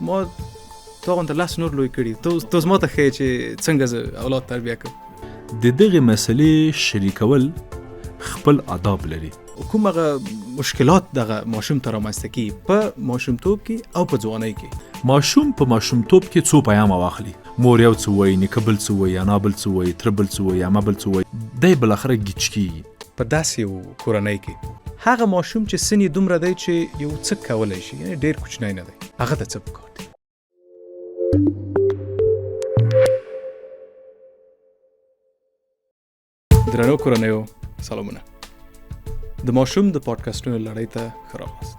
ما تا غونډه لاس نور لوی کړي ته زما ته ښیې چې څنګه زه اولاد تربیه کړم. د دغې مسلې شریکول خپل آداب لري. کوم هغه مشکلات دغه ماشوم ته رامنځته کیږي په ماشومتوب کې او په ځوانۍ کې؟ ماشوم په ماشومتوب کې څو پیامه واخلي، مور یو څه وایي، نیکه بل څه وایي، انا بل څه وایي، تره بل څه وایي، عمه بل څه وایي، دی بالاخره ګیچ کېږي. په داسې یو کورنۍ کې هغه ماشوم چې سن یې دومره دی چې یو څه کولی شي، یعنې ډېر کوچنی نه دی، هغه ته څه پکار دی؟ درنو کورنیو، سلامونه. د ماشوم د پاډکستونو لړۍ ته ښه راغلاست.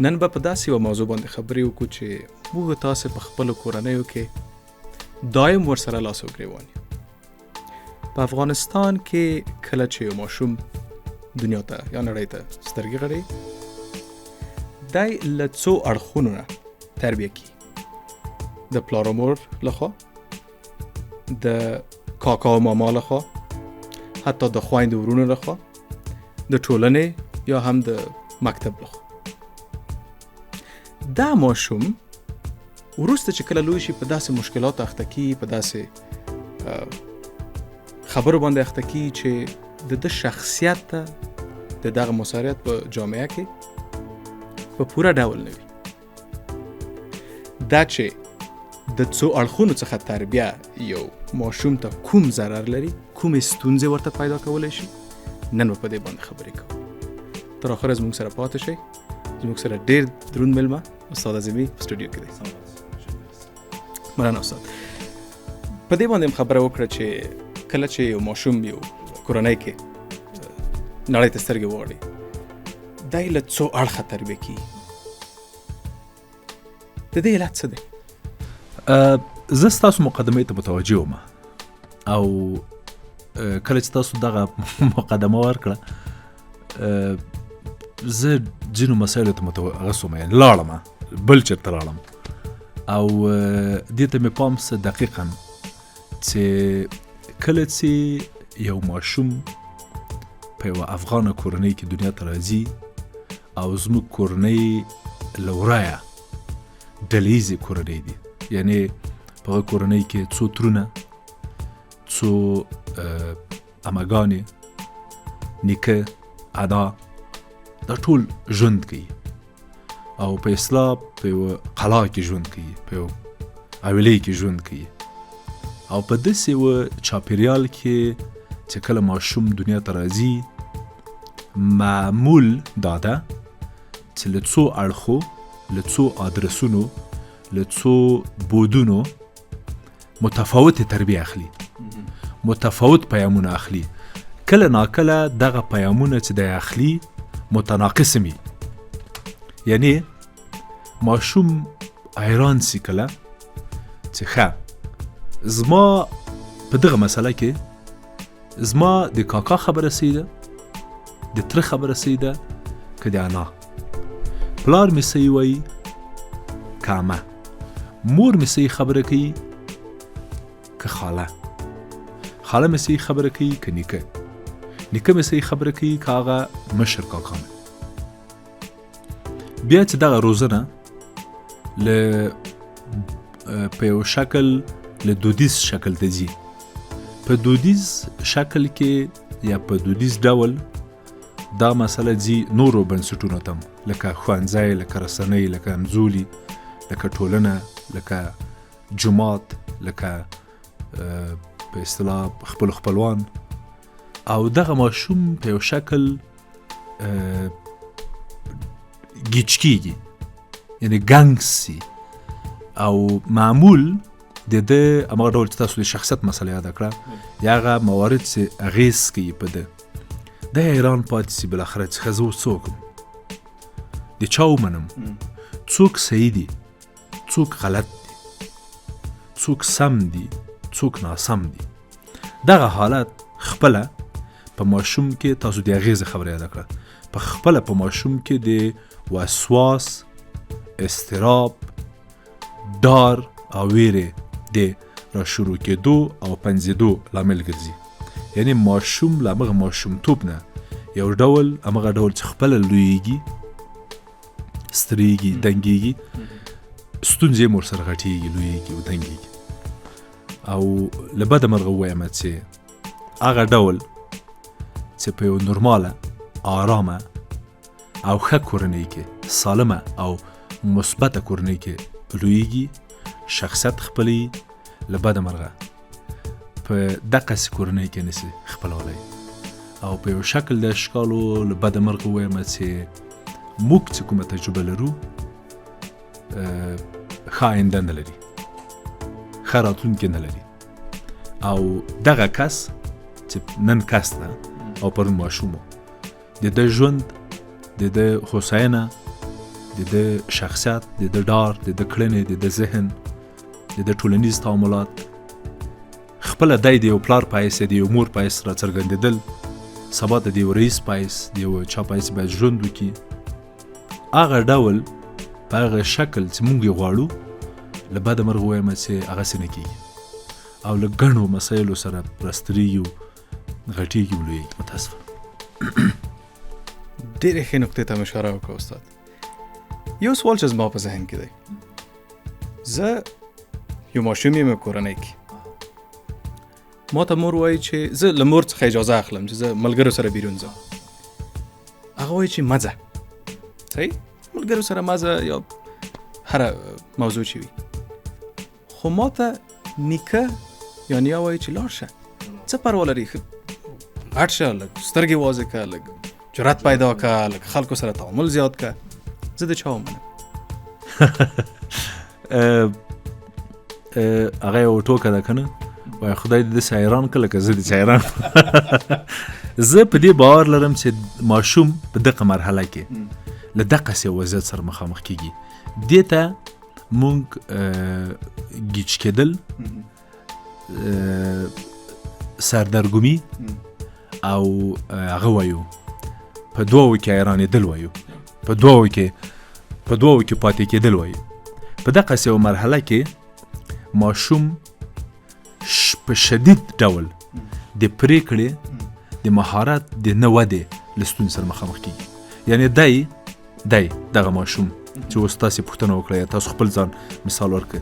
نن به په داسې یوه موضوع باندې خبرې وکړو چې موږ تاسې په خپلو کورنیو کې دایم ورسره لاس و ګرېوان یو. په افغانستان کې کله چې یو ماشوم دنیا ته یا نړۍ ته سترګې غړوي، دی له څو اړخونو نه تربیه کیږي. د پلار و مور لخوا، د کاکا و ماما لخوا، حتی د خویندو ورونو لخوا، د ټولنې یا هم د مکتب لخوا. دا ماشوم وروسته چې کله لوی شي په داسې مشکلاتو اخته کیږي، په داسې خبرو باندې اخته کیږي چې د ده شخصیت ته د دغه مساریت په جامعه کې په پوره ډول نه وي. دا چې د څو اړخونو څخه تربیه یو ماشوم ته کوم ضرر لري، کومې ستونزې ورته پیدا کولی شي، نن به په دې باندې خبرې کوو. تر اخره زموږ سره پاتې شئ. زموږ سره ډېر دروند مېلمه استاد اعظمي په سټوډیو کې دی. مننه استاد. په دې باندې خبره وکړه چې کله چې یو ماشوم یو کورنۍ کې نړۍ ته سترګې وغړي، دی له څو اړخه تربیه کیږي. د دې علت څه دی؟ زه ستاسو مقدمې ته متوجه وم او کله چې تاسو دغه مقدمه ورکړه زه ځینو مسایلو ته متوجه شوم، یعنې لاړم بل چېرته لاړم او دې ته مې پام څه دقیقا چې کله چې یو ماشوم په یوه افغانه کورنۍ کې دنیا ته راځي او زموږ کورنۍ له ورایه ډلهییزې کورنۍ دي، یعنې په هغه کورنۍ کې څو ترونه، څو امګانې، نیکه، انا، دا ټول ژوند کوي او په اصطلاح په یوه قلا کې ژوند کوي، په یو حویلۍ کې ژوند کوي او په داسې یوه چاپېریال کې چې کله ماشوم دنیا ته راځي، معمول دا ده چې له څو اړخو، له څو آدرسونو، له څو بودونو متفاوت تربیه اخلي، متفاوت پیامونه اخلي. کله ناکله دغه پیامونه چې دی اخلي متناقض وي، یعنی ماشوم حیران سي کله چې ښه زما په دغه مسله کې زما د کاکا خبره صحیح ده، د تره خبره صحیح ده که د انا، پلار مې صحیح وایي که عمه، مور مې صحیح خبره کوي که خاله، خاله مې صحیح خبره کوي که نیکه، نیکه مې صحیح خبره کوي که هغه مشر کاکا مې. بیا چې دغه روزنه په یو شکل له دودیز شکل ته ځي، په دودیز شکل کې یا په دودیز ډول دا مسله ځي نورو بنسټونو ته، لکه ښوونځی، لکه رسنۍ، لکه همزولي، لکه ټولنه، لکه جومات، لکه په اصطلاح خپل خپلوان، او دغه ماشوم په یو شکل گیچ کیږي، یعنی ګنګ سي او معمول د ده هماغه ډول چې تاسو د شخصیت مسله یاده کړه یا هغه موارد چې اغېز کوي په ده، د حیران پاتې سي بالاخره چې ښه زه اوس څه وکړم، د چا ومنم، څوک صحیح دي، څوک غلط دي، څوک سم دي، څوک ناسم دي. دغه حالت خپله په ماشوم کې تاسو د اغېزې خبره یاده کړه، په خپله په ماشوم کې د وسواس، اضطراب، ډار او ویرې د راشروع کېدو او پنځېدو لامل ګرځي. یعنی ماشوم له همغه ماشومتوب نه یو ډول همغه ډول چې خپله لویېږي، سترېږي، دنګېږي، ستونزې مور سره غټېږي، لویېږي، ودنګېږي. او له بده مرغه ووایم چې هغه ډول چې په یو نورماله، آرامه او ښه کورنۍ کې، سالمه او مثبته کورنۍ کې لویېږي، شخصیت خپلوي، له بده مرغه په دقسې کورنۍ کې نسي خپلولی. او په یو شکل د اشکالو له بده مرغه ووایم چې موږ چې کومه تجربه لرو ښه آینده نه لري، ښه راتلونکی نه لري. او دغه کس چې نن کس ده او پرون ماشوم د ده ژوند، د ده هوساینه، د ده شخصیت، د ده ډار، د ده کړنې، د ده ذهن، د ده ټولنیز تعاملات خپله دی د یو پلار په حیث، د یو مور په حیث راڅرګندېدل، سبا د یو رئیس په حیث، د یو چا په حیث باید ژوند وکړي. هغه ډول په هغه شکل چې موږ یې غواړو، له بده مرغه ووایم چې هغسې نه کېږي او له ګڼو مسایلو سره راسترېږي، غټېږي، لویېږي. متاسفه. ډېرې ښې نقطې ته مې اشاره وکړه استاد. یو سوال چې زما په ذهن کې دی، زه یو ماشوم یم کورنۍ کې، ما ته مور وایي چې زه له مور څخه اجازه اخلم چې زه ملګرو سره بیرون ځم. هغه وایي چې مه ځه، صحیح، ملګرو سره مه ځه یا هره موضوع چې وي. خو ما ته نیکه یا نیا وایي چې لاړ شه، څه پروا لري، غټ شه، لږ سترګې واضح کړه، لږ جرأت پیدا کړه، لږ خلکو سره تعامل زیات کړه. زه د چا ومنم؟ هغه یو ټوکه ده که نه، وایي خدای دې داسې حیران کړه لکه زه داسې حیران. زه په دې باور لرم چې ماشوم په دغه مرحله کې له دقسې وضعیت سره مخامخ کېږي. دې ته مونږ گیج کېدل، سردرګمي او هغه وایو په دوو کې حیرانېدل وایو، په دوو کې پاتې کېدل وایو. په دقسې یو مرحله کې ماشوم په شدید ډول د پرېکړې، د مهارت، د نه ودې له ستونزې سره مخامخ کېږي. یعنې دی دغه ماشوم چې اوس تاسې پوښتنه وکړه یا تاسو خپل ځان مثال ورکړئ،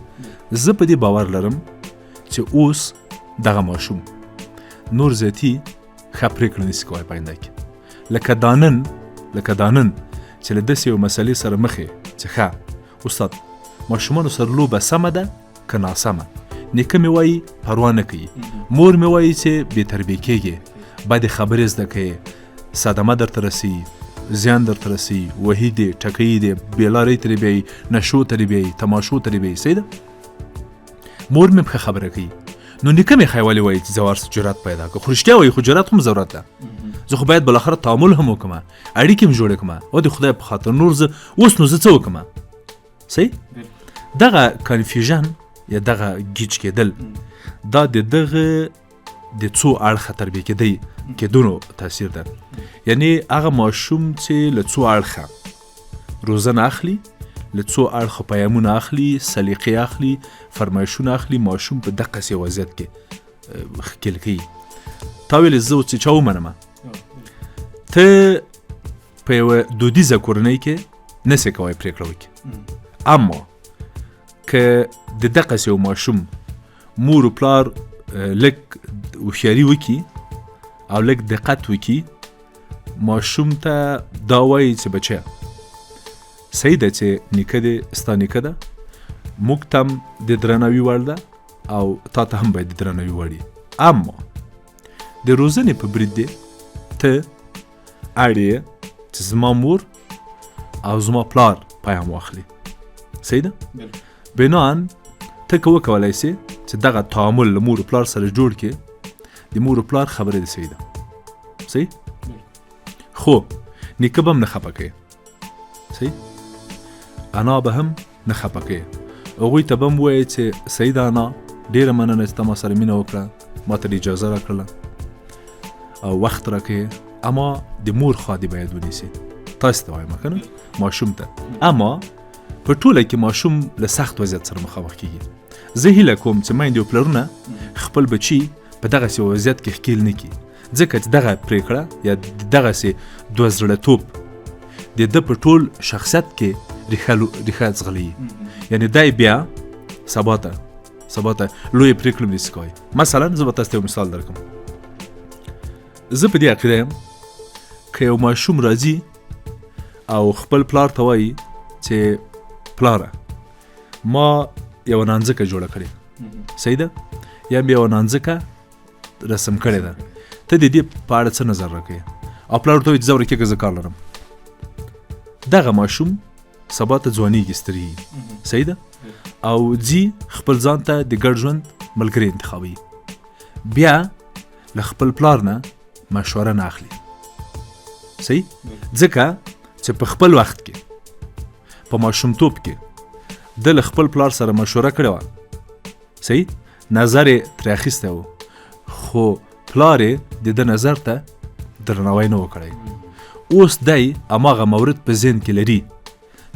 زه په دې باور لرم چې اوس دغه ماشوم نور زیاتي ښه پرېکړه نشي کولی په آینده کې. لکه دا نن چې له داسې یو مسلې سره مخ یې چې ښه استاد ماشومانو سره لوبه سمه ده که ناسمه. نیکه مې وایي پروا نه کوي، مور مې وایي چې بې تربیه کېږي، باید خبرې زده کوي، صدمه درته رسي، زیان درته رسي، وهي دی، ټکوي دی، بېلارۍ ترې بیایي، نشو ترې بیایي، تماشو ترې بیایي. صحیح ده؟ مور مې ښه خبره کوي. نو نیکه مې ښایي ولې وایي چې زه ورسره جرأت پیدا کړم. خو رښتیا وایي، خو جرأت هم ضرورت ده. زه خو باید بالاخره تعامل هم وکړم، اړیکې هم جوړې کړم، او د خدای په خاطر نور زه اوس نو زه څه وکړم؟ صحیح؟ دغه کنفیوژن یا دغه گیج کېدل دا د دغه د څو اړخه تربیه کېدونو تاثیر ده. یعنی هغه ماشوم چې له څو اړخه روزنه اخلي، له څو اړخه پیامونه اخلي، سلیقې اخلي، فرمایشونه اخلي، ماشوم په دقسې وضعیت کې ښکېل کوي. تا ویلې زه اوس چې چا ومنمه، ته په یوه دودیزه کورنۍ کې نسې کوی پرېکړه وکړي. اما که د دقسې یو ماشوم مور و پلار لږ هوښیاري وکړي او لږ دقت وکړي، ماشوم ته دا وایي چې بچیه صحیح ده چې نیکه دې ستا نیکه ده، موږ ته هم د درناوي وړ ده او تا ته هم باید د درناوي وړ وي. اما د روزنې په برید دی ته اړ یې چې زما مور او زما پلار پیام واخلي. صحیح ده؟ بنان ته که وکولی سې چې دغه تعامل له مور و پلار سره جوړ کړې، د مور و پلار خبرې دې صحیح ده. صحیح؟ خو نیکه به هم نه خفه کوي. صحیح؟ انا به هم نه خفه کوي. هغوی ته به هم ووایي چې صحیح ده انا، ډېره مننه چې ته ما سره مینه وکړه، ما ته اجازه راکړله او وخت راکړې. اما د مور خوا دې باید ونیسي. تاسو ته وایم که نه، ماشوم ته. اما په ټوله کې ماشوم له سخت وضعیت سره مخامخ کېږي. زه هیله کوم چې میندې او پلرونه خپل بچي په دغسې وضعیت کې ښکېل نه کړي، ځکه چې دغه پرېکړه یا دغسې دوه زړه‌توب د ده په ټول شخصیت کې ریښه ځغلي. یعنی دی بیا سبا ته لویې پرېکړې نشي کولی. مثلا زه به تاسو ته یو مثال درکړم. زه په دې عقیده یم که یو ماشوم راځي او خپل پلار ته وایي چې پلاره ما یوه نانځکه جوړه کړې، صحیح ده، یا بیا یوه نانځکه رسم کړې ده، ته د دې په اړه څه نظر راکوې؟ او پلار ورته وایي چې ځه ورکېږه زه کار لرم. دغه ماشوم سبا ته ځوانېږي، سترېږي، صحیح ده، او ځي خپل ځان ته د ګډ ژوند ملګري انتخابوي. بیا له خپل پلار نه مشوره نه اخلي، صحیح، ځکه چې په خپل وخت کې په ماشومتوب کې د له خپل پلار سره مشوره کړې وه، صحیح، نظر یې ترې اخیستی و، خو پلار یې د ده نظر ته درناوی نه و کړی. اوس دی هماغه مورد په ذهن کې لري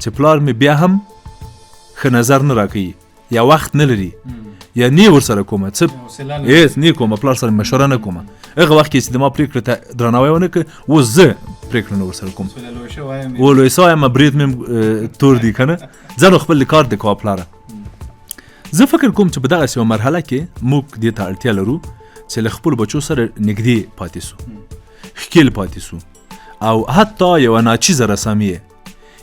چې پلار مې بیا هم ښه نظر نه راکوي، یا وخت نه لري، یا نه ورسره کومه څه نه کومه، پلار سره مشوره نه کومه. هغه وخت کې چې د ما پرېکړې ته درناوی ونه کړ، اوس زه پرېکړه نه ورسره کوم، و لوی سوی یم، برید مې تور دی که نه، ځه نو خپل کار دې کوه پلاره. زه فکر کوم چې په دغسې یوه مرحله کې موږ دې ته اړتیا لرو چې له خپلو بچو سره نږدې پاتې سو، ښکېل پاتې سو، او حتی یوه ناچیزه رسامي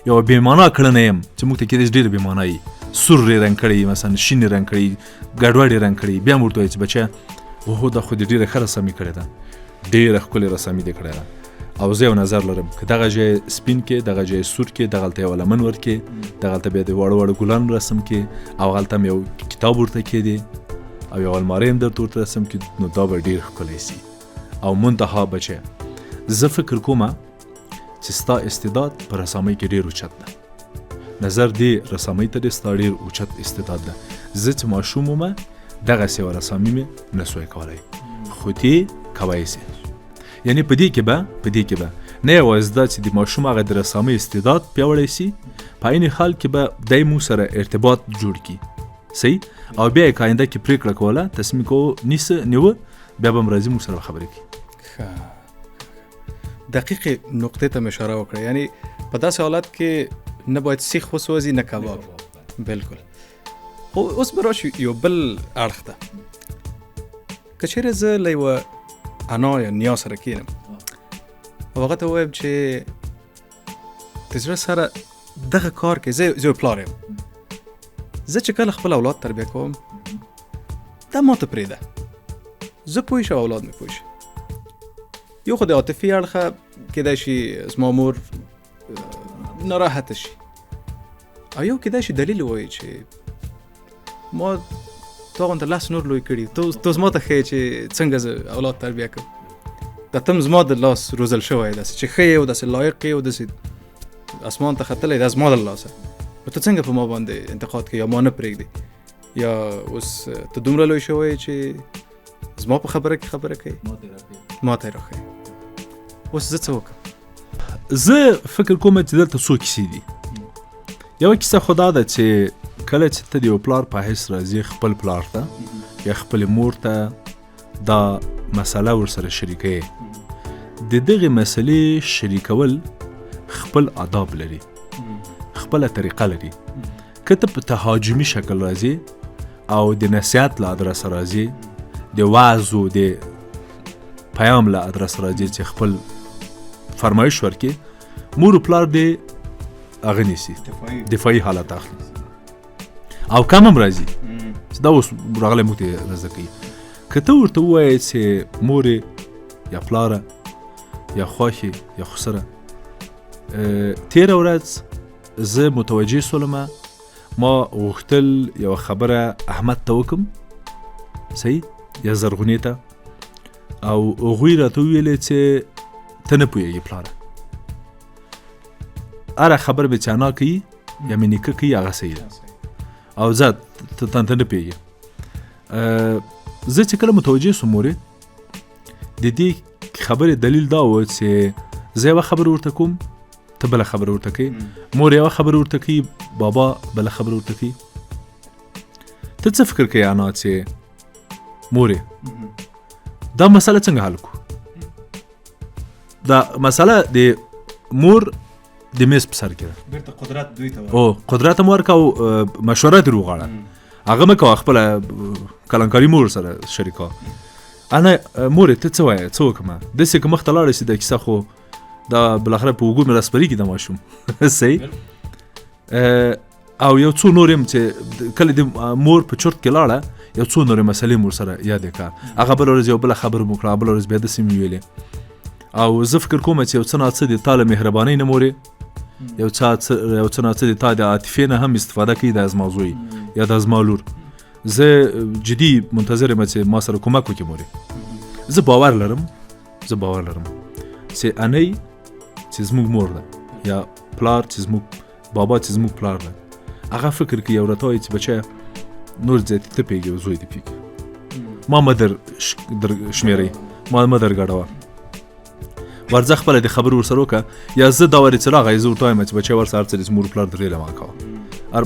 یوه بېمانا کړنه یم چې موږ ته کېدای شي ډېره بېمانا وي، سور یې رنګ کړی، مثلا شین یې رنګ کړی، ګډوډ یې رنګ کړی، بیا مو ورته وایي چې بچیه اوهو دا خو دې ډېره ښه رسامي کړې ده، ډېره ښکلې رسامي دې کړې ده. او زه یو نظر لرم که دغه ځای سپین کې، دغه ځای سور کې، دغلته یوه لمن ورکې، دغلته بیا د واړه واړه ګلان رسم کې، او هلته هم یو کتاب ورته کېدې، او یو المارۍ هم درته ورته رسم کې، نو دا به ډېر ښکلی سي. او منتها بچیه زه فکر کومه چې ستا استعداد په رسامۍ کې ډېر اوچت ده، نظر دې رسامۍ ته دې ستا ډېر اوچت استعداد ده. زه چې ماشوم ومه دغسې یوه رسامي مې نه سوی کولی، خو ته کولی سې. یعنی په دې کې به نه یوازې دا چې د ماشوم هغه د رسامۍ استعداد پیاوړی سي، په عین حال کې به دی موږ سره ارتباط جوړ کړي، صحیح، او بیا یې که آینده کې پرېکړه کوله، تصمیم نیوه، بیا به هم راځي موږ سره خبرې کړي. دقیقې نقطې ته مې اشاره وکړه، یعنی په داسې حالت کې نه باید سیخ وسوځي نه کباب. بالکل. خو اوس به راشو یو بل اړخ ته. که چیرې زه له یوه انا یا نیا سره کښېنم او هغه ته ووایم چې د زړه سره دغه کار کې زه یو پلار یم، زه چې کله خپل اولاد تربیه کوم دا ما ته پرېږده، زه پوه شم اولاد مې پوه شي. یو خو د عاطفي اړخه کېدای شي زما مور ناراحته شي، او یو کېدای شي دلیل ووایي چې ما تا غونته لاس نور لوی کړي، تو زما ته ښیې چې څنګه زه اولاد تربیه کوم، دا تم زما د لاس روزل شوی، داسې چې ښه یې او داسې لایق یې او داسې اسمان ته ختلی، دا زما د لاسه، نو ته څنګه په ما باندې انتقاد کوې یا ما نه پرېږدې، یا اوس ته دومره لوی شوی چې زما په خبره کې خبره کوي، ما ته یې راښیې. اوس زه څه وکړم؟ زه فکر کوم چې دلته څو کیسې دي. یوه کیسه خو دا ده چې کله چې ته د یو پلار په حیث راځې خپل پلار ته یا خپل مور ته دا مسله ورسره شریکوې، د دغې مسلې شریکول خپل آداب لري، خپله طریقه لري. که ته په تهاجمي شکل راځې او د نصیحت له ادرسه راځې، د وعظ و د پیام له ادرسه راځې چې خپل فرمایش ورکې، مور و پلار دې هغه نیسي، دفاعي حالت اخلي، او کم هم راځي چې دا اوس راغلی موږ ته رزده کوي. که ته ورته ووایې چې مورې یا پلاره یا خوښې یا خسره، تېره ورځ زه متوجه سولمه ما غوښتل یوه خبره احمد ته وکړم، صحیح، یا زرغونې ته، او هغوی راته وویلې چې ته نه پوهېږې پلاره، هره خبره به چې انا کوي یا مې نیکه کوي هغه صحیح ده، او زه ته نه پوهېږې. زه چې کله متوجه سوم مورې، د دې خبرې دلیل دا و چې زه یوه خبره ورته کوم، ته بله خبره ورته کوي، مور یوه خبره ورته کوي، بابا بله خبره ورته کوي. ته څه فکر کوي انا چې مورې دا مسله څنګه حل کو؟ دا مسله د مور د میز په سر کې ده. بیرته قدرت دوی ته او قدرت هم ورکه او مشوره ترې وغواړه. هغه مه کوه خپله کلانکاري مور سره شریکه. انا مورې ته څه وایه څه وکړمه داسې که مخ ته لاړه شي دا کیسه خو دا بالاخره په اوږو مې راسپرېږي د ماشوم صحیح. او یو څو نور یم چې کله د مور په چرت کې لاړه یو څو نورې مسلې مور سره یادې کړه. هغه بله ورځ یو بله خبره مو کړه، بله ورځ بیا داسې مې ویلې. او زه فکر کوم چې یو څه ناڅه د تا له مهربانۍ نه مورې یو څه ناڅه د تا د عاطفې نه هم استفاده کوي د زما زوی یا د زما لور. زه جدي منتظر یم چې ما سره کومک وکړي مورې. زه باور لرم چې انۍ چې زموږ مور ده یا پلار چې زموږ بابا چې زموږ پلار ده هغه فکر کوي او راته وایي چې بچیه نور ځای ته پوهېږي او زوی دې پوهېږي. ما مه در شمېرئ، ما مه در ګډوه. ورځه خپله د خبرې ورسره وکړه یا زه دا ورې چې راغی زه ورته وایم چې بچی ورسه هر څه دې مور پلار درېله ما کوه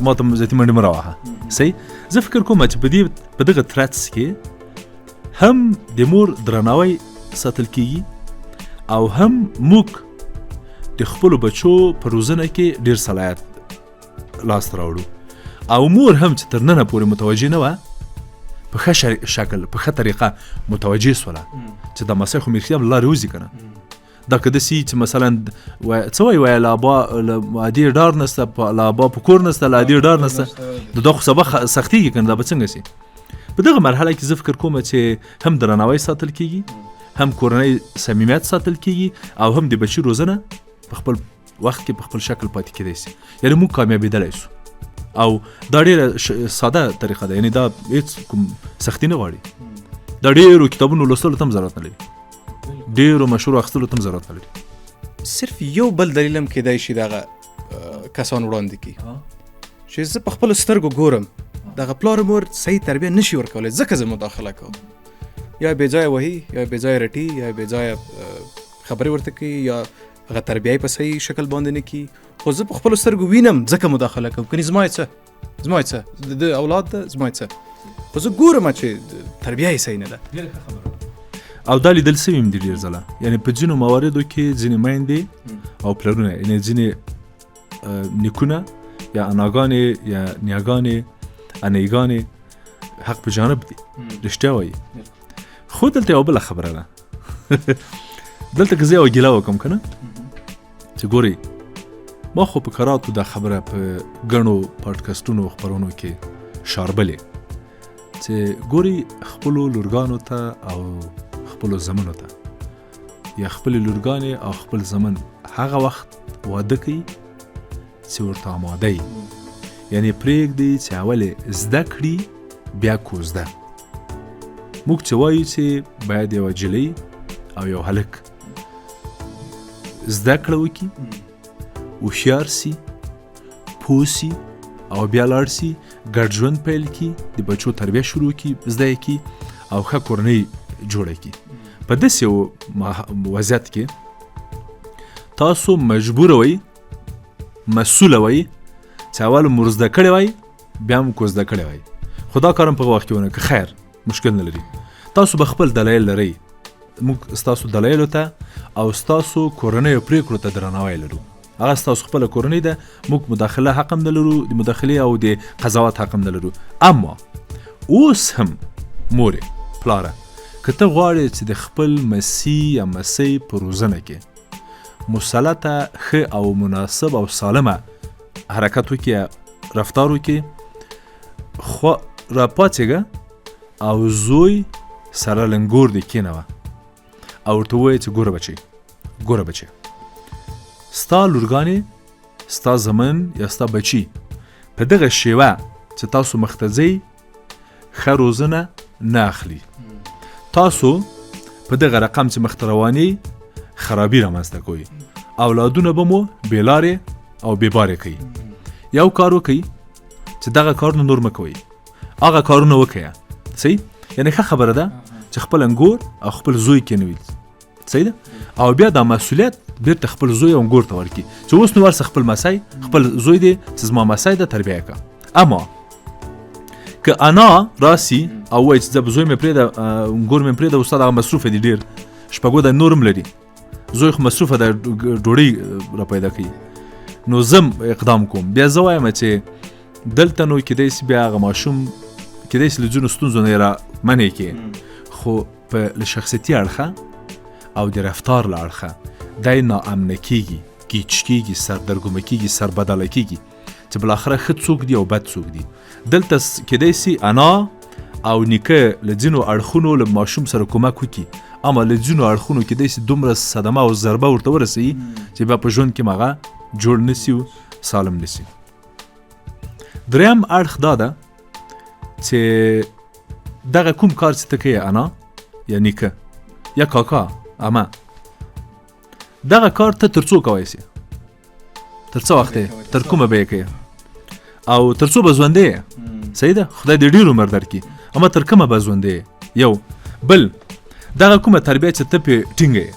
ما ته ذاتي منډې مه راوهه صحیح. زه فکر کوم چې په دغه ترڅ کې هم د مور درناوی ساتل کېږي او هم موږ د خپلو بچو په روزنه کې ډېر صلاحیت لاسته راوړو او مور هم چې تر ننه پورې متوجه نه وه په ښه شکل په ښه طریقه متوجه سوله چې دا مسایل خو مې رښتیا لارې وځي که نه. دا که داسې چې مثلا څه وایي له ابا له ادې ډار نسته له ابا په کور نسته له ادې ډار نسته د دا خو سبا سختېږي که نه دا به څنګه شي. په دغه مرحله کې زه فکر کوم چې هم درناوی ساتل کېږي هم کورنۍ صمیمیت ساتل کېږي او هم د بچي روزنه په خپل وخت کې په خپل شکل پاتې کېدی شي. یعنې موږ کامیابېدلی شو او دا ډېره ساده طریقه ده. یعنې دا هېڅ کوم سختي نه غواړي. دا ډېرو کتابونو لوستلو ته هم ضرورت نه لري، ډېرو مشورو اخیستلو ته هم ضرورت نه لري. صرف یو بل دلیل هم کېدای شي دغه کسان وړاندې کړي چې زه په خپلو سترګو ګورم دغه پلار مور صحیح تربیه نشي ورکولی ځکه زه مداخله کوم. یا بې ځایه وهي یا بې ځایه رټي یا بې ځایه خبرې ورته کوي یا هغه تربیه یې په صحیح شکل باندې نه کړي. خو زه په خپلو سترګو وینم ځکه مداخله کوم. کني زما یې څه د اولاد ده زما یې څه خو زه ګورم چې تربیه یې صحیح نه ده. او دا لیدل سوي هم دي ډېر ځله. یعنې په ځینو مواردو کې ځینې میندې او پلرونه یعنې ځینې نیکونه یا اناګانې یا نیاګانې انیګانې حق په جانب دي رښتیا وایي. خو دلته یوه بله خبره ده دلته که زه یوه ګیله وکړم که نه چې ګورئ ما خو په کراتو دا خبره په ګڼو پاډکسټونو خپرونو کې شاربلې چې ګورئ خپلو لورګانو ته او خپلو زمنو ته یا خپلې لورګانې او خپل زمن هغه وخت واده کوي چې ورته آماده یي. یعنې پرېږدئ چې اولې زده کړي بیا کوزده. موږ چې وایو چې باید یوه جلۍ او یو هلک زده کړه وکړي هوښیار سي پوه سي او بیا لاړ سي ګډ ژوند پیل کړي د بچو تربیه شروع کړي زده یې کړي او ښه کورنۍ جوړه کړي. په داسې وضعیت کې تاسو مجبوره وئ مسؤوله وئ چې اول مو زده کړی وای بیا مو کو زده کړی وای. خو دا کار هم په وخت کې ونه که خیر مشکل نه لري. تاسو به خپل دلایل لرئ. موږ ستاسو دلایلو ته او ستاسو کورنیو پرېکړو ته درناوی لرو. هغه ستاسو خپله کورنۍ ده. موږ مداخله حق هم نه لرو د مداخلې او د قضاوت حق هم نه لرو. اما اوس هم مورې پلاره که ته غواړې چې د خپل مسي یا مسۍ په روزنه کې مسلطه ښه او مناسب او سالمه حرکت وکړي رفتار وکړي خو راپاڅېږه او زوی سره لنګور دې کېنوه او ورته ووایه چې ګوره بچی ستا لورګانې ستا زمن یا ستا بچي په دغه شیوه چې تاسو مخته ځئ ښه روزنه نه اخلي. تاسو په دغه رقم چې مخته روانئ خرابي رامنځته کوئ. اولادونه به مو بېلارې او بېبارې کوي. یو کار وکئ چې دغه کارونه نور مه کوئ. هغه کارونه وکئ. صحیح؟ یعنې ښه خبره ده چې خپل انګور او خپل زوی کېنوي. صحیح ده؟ او بیا دا مسؤلیت بیرته خپل زوی او انګور ته ورکړي چې اوس نو ورسه خپل مسای خپل زوی دی چې زما مسای ده تربیه کړه. اما که انا راسي او وایي چې زه زوی مې پرېږده انګور مې پرېږده استاد هغه مصروفه دي ډېر شپږو د نورم لري زوی خو مصروفه ده ډوډۍ را پیدا کوي نو زم اقدام کوم. بیا زه وایم چې دلته نو کیدای سي بیا هغه ماشوم کیدای سي له ځینو ستونزو نه یې را منع کړي، خو په له شخصیتي اړخه او د رفتار له اړخه دی ناامنه کېږي، گیچ کېږي، سردرګمه کېږي، سربداله کېږي چې بالاخره ښه څوک دی او بد څوک دی. دلته کیدای سي انا او نیکه له ځینو اړخونو له ماشوم سره کومک وکړي، اما له ځینو اړخونو کیدای سي دومره صدمه او ضربه ورته ورسوي چې بیا په ژوند کې هغه جوړ نسي او سالم نسي. دریم اړخ دا ده چې دغه کوم کار چې ته کوې انا یا نیکه یا کاکا اما دغه کار ته تر څو کوی سي؟ تر څو وخت تر کومه به یې کوې او تر څو به ژوندی یې؟ صحیح ده، خدای دې ډېر عمر درکړي، اما تر کومه به ژوندی یې؟ یو بل دغه کومه تربیه چې ته پې ټینګه یې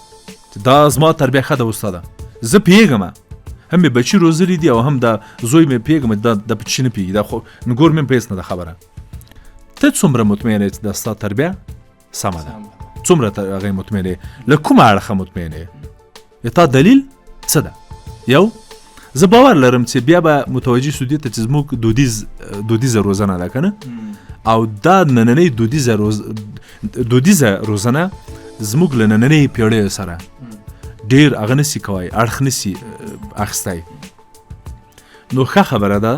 چې دا زما تربیه ښه ده استاده، زه پوهېږم هم مې بچي روزلي دي او هم دا زوی مې پوهېږم دا بچي نه پوهېږي، دا خو نګور مې په هېڅ نه ده خبره. ته څومره مطمئن یې چې دا ستا تربیه سمه ده؟ څومره هغې مطمئن یې؟ له کومه اړخه مطمئن یې؟ تا دلیل څه ده؟ یو زه باور لرم چې بیا به متوجه سو دې ته چې زموږ دودیزه روزنه ده که نه، او دا نننۍ دودیزه روزنه زموږ له نننۍ پیړیو سره ډېر هغه نسي کوی، اړخ نسي اخیستی. نو ښه خبره ده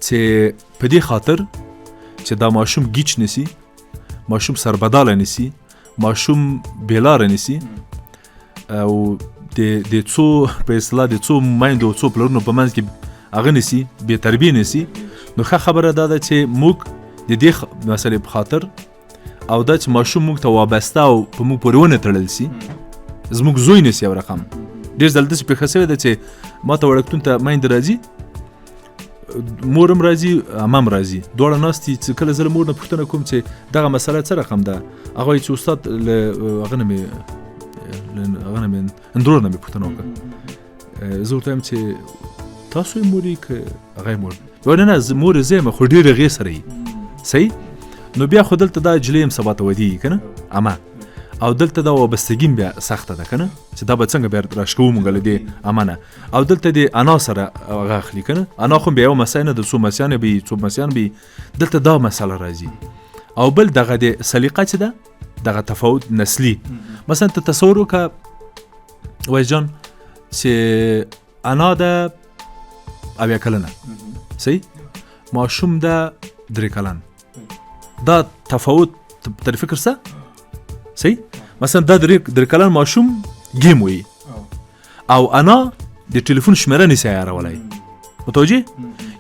چې په دې خاطر چې دا ماشوم گیچ نسي، ماشوم سربداله نسي، ماشوم بیلاره نسي او د څو په اصطلاح د څو میندو او څو پلرونو په منځ کې هغه نسي، بې تربیې نسي. نو ښه خبره دا ده چې موږ د دې مسلې په خاطر او دا چې ماشوم موږ ته وابسته او په موږ پورې ونه تړل سي، زموږ زوی نسي یو رقم. ډېر ځله داسې پېښه سوې ده چې ما ته وړکتون ته میندې راځي، مور هم راځي عمه هم راځي، دواړه ناست دي چې کله زه له مور نه پوښتنه کوم چې دغه مسله څه رقم ده، هغه وایي چې استاد له هغه نه مې اندرور نه مې پوښتنه وکړه. زه ورته وایم چې تاسو یې مور یې که هغه یې مور؟ وایي نه مور یې زه یم خو ډېر هغې سره یي. صحیح. نو بیا خو دلته دا جلۍ هم سبا ته ودیږي که نه عمه، او دلته دا وابستګي هم بیا سخته ده که نه چې دا به څنګه بیا راشکوو موږ له دې عمه نه، او دلته د انا سره هغه اخلي که نه، انا خو بیا یو مسای نه د څو مسیانې به وي څو مسیان به وي، دلته دا مسله راځي. او بل دغه د سلیقه چې ده دغه تفاوت نسلي. مثلا ته تصور وکړه وایي جان چې انا ده 80 کلنه، صحیح، ماشوم ده 3 کلن، دا تفاوت تر فکر څه؟ صحیح. مثلا دا 3 کلن ماشوم گیم وي او انا د ټلیفون شمیره نسي عیارولی، متوجه؟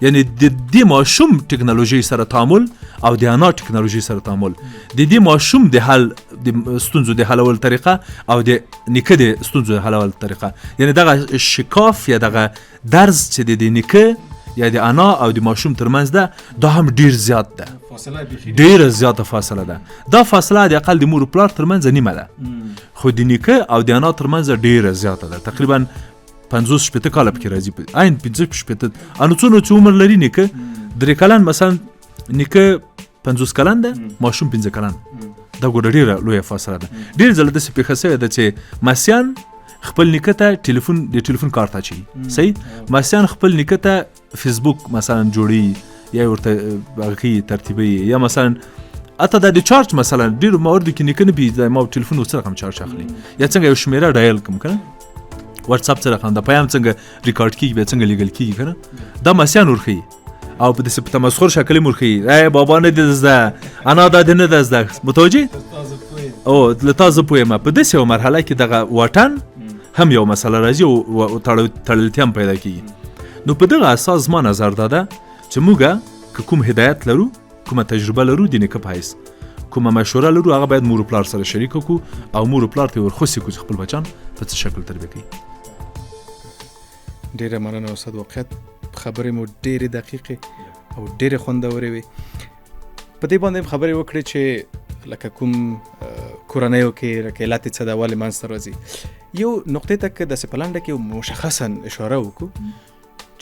یعنی د دې ماشوم ټکنالوژي سره تعامل او د انا ټکنالوژي سره تعامل، د دې ماشوم د حل د ستونزو د حلول طریقه او د نیکه د ستونزو د حلول طریقه، یعنی دغه شکاف یا دغه درز چې د نیکه یا د انا او د ماشوم ترمنځ ده دا هم ډیر زیات ده، ډیره زیاته فاصله ده. دا فاصله د اقل د مور پلار ترمنځ نیمه ده، خو د نیکه او د انا ترمنځ ډیره زیاته ده، تقریبا 50-60 کاله پکې راځي، عین 50-60. انو څونه چې عمر لري نیکه 3 کلن، مثلا نیکه 50 کلن ده، ماشوم 15 کلن، دا ګوره ډیره لویه فاصله ده. ډیر ځله داسې پېښه سوې ده چې مسیان خپل نیکه ته د ټلیفون کارت اچوي، صحیح، مسیان خپل نیکه ته فیسبوک مثلا جوړي یا ورته هغه ترتیبي، یا مثلا اته د چارج مثلا ډیر موارد کې نیکه نه بي ما ټلیفون وسره کوم چارج اخلي، یا څنګه یو شمیره ډایل کوم کنه، واتس اپ سره خنده پیغام څنګه ریکارډ کیږي به څنګه لیګل کیږي کنه، دا مسیان ورخي او په دې تمسخر شکل مرخي، ای بابا نه دې زده انا دا نه دې زده، متوجه؟ او لتازه پوهه په دې یو مرحله کې دغه واټن هم یو مسله راځي او تړلتیا هم پیدا کیږي. نو په دغه اساس ما نظر داده چې موږ که کوم هدایت لرو، کومه تجربه لرو د نیکه په حیث، کومه مشوره لرو، هغه باید مور پلار سره شریک کړو او مور پلار ته ورخصي کړو خپل بچان په څه شکل تربیه کړي. ډیره مننه استاد، واقعیت خبرې مو ډیره دقیقه او ډیره خوندورې وي. په دې باندې خبرې وکړې چې لکه کوم کورنیو کې رکیلات څه د اول منځ راځي. یو نقطه ته که د سپلانډه کې مشخصا اشاره وکړو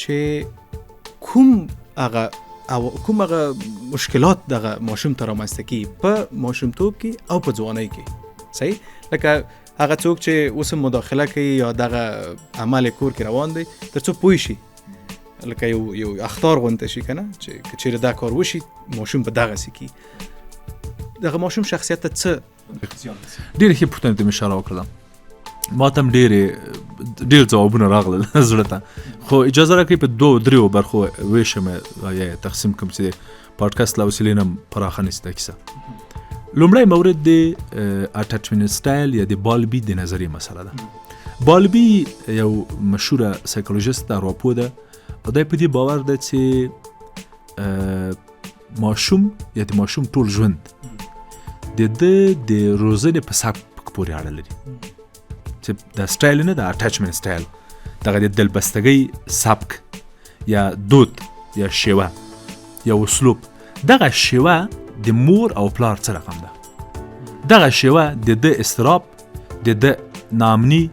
چې کوم هغه مشکلات دغه ماشوم ته رامنځته کیږي په ماشومتوب کې او په ځوانۍ کې، صحیح، لکه هغه څوک چې اوس مداخله کوي یا دغه عمل کور کې روان دی ترڅو پوه شي لکه یو اخطار غونډه شي کنه چې چیرې دا کار وشي ماشوم په دغه سکی دغه ماشوم شخصیت ته څه ډېر ښه پوښتنه ته مې اشاره وکړه ما ته هم ډېر ځوابونه راغلل زړه ته خو اجازه راکړئ په 2-3 برخو ویشم یا تقسیم کوم چې پاډکست له وسیلې نه پراخه نیسي دا کیسه لومړی مورد د اټاچمنټ سټایل یا د بالبي د نظریې مسله ده بالبي یو مشهوره سایکولوژیست ده ارواپوه ده او دی په دې باور ده چې ماشوم یا د ماشوم ټول ژوند د روزنې په سبک پورې اړه لري چې دا سټایل نه د اټاچمنټ سټایل دغه د دلبستګۍ سبک یا دود یا شیوه یا اسلوب دغه شیوه د مور او پلار څه رقم ده دغه شیوه د اضطراب د ناامني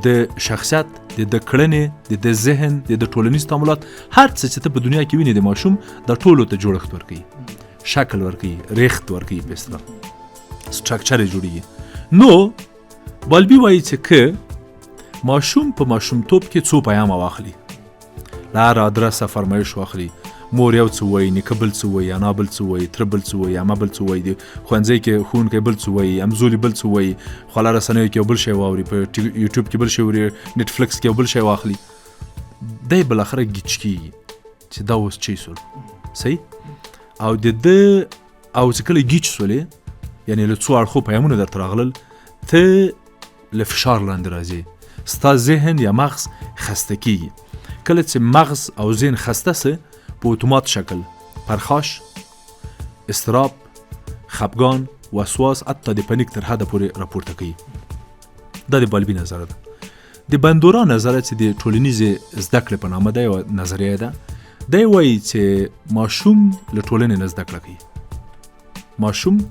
د شخصیت د کړنې د ذهن د ټولنیز تعاملات هر څه چې ته په دنیا کې وینې د ماشوم د ټولو ته جوړښت ورکوي شکل ورکوي ریښت ورکوي په اصطلاح سټرکچر یې جوړیږي نو بالبي وایي چې که ماشوم په ماشومتوب کې څو پیامه واخلي له هر ادرسه فرمایش واخلي مور یو څه وایي نیکه بل څه وایي انا بل څه وایي تره بل څه وایي عمه بل څه وایي ښوونځی کې ښوونکی بل څه وایي همزولي بل څه وایي خواله رسنیو کې یو بل شی واوري په یوټیوب کې بل شی واوري نیټفلکس کې یو بل شی واخلي دی بالاخره ګیچ کېږي چې دا اوس چی سول صحیح او او چې کله ګیچ سولې یعنې له څو اړخو پیامونه درته راغلل ته له فشار لاندې راځې ستا ذهن یا مغز خسته کېږي کله چې مغز او ذهن خسته سه په اتومات شکل پرخاش اضطراب خفګان وسواس حتی د پنیک تر حده پورې راپورته کوي دا د بالبي نظر ده د بندورا نظر چې د ټولنیزې زده کړې په نامه ده یو نظریه ده دی وایي چې ماشوم له ټولنې نه زده کړه کوي ماشوم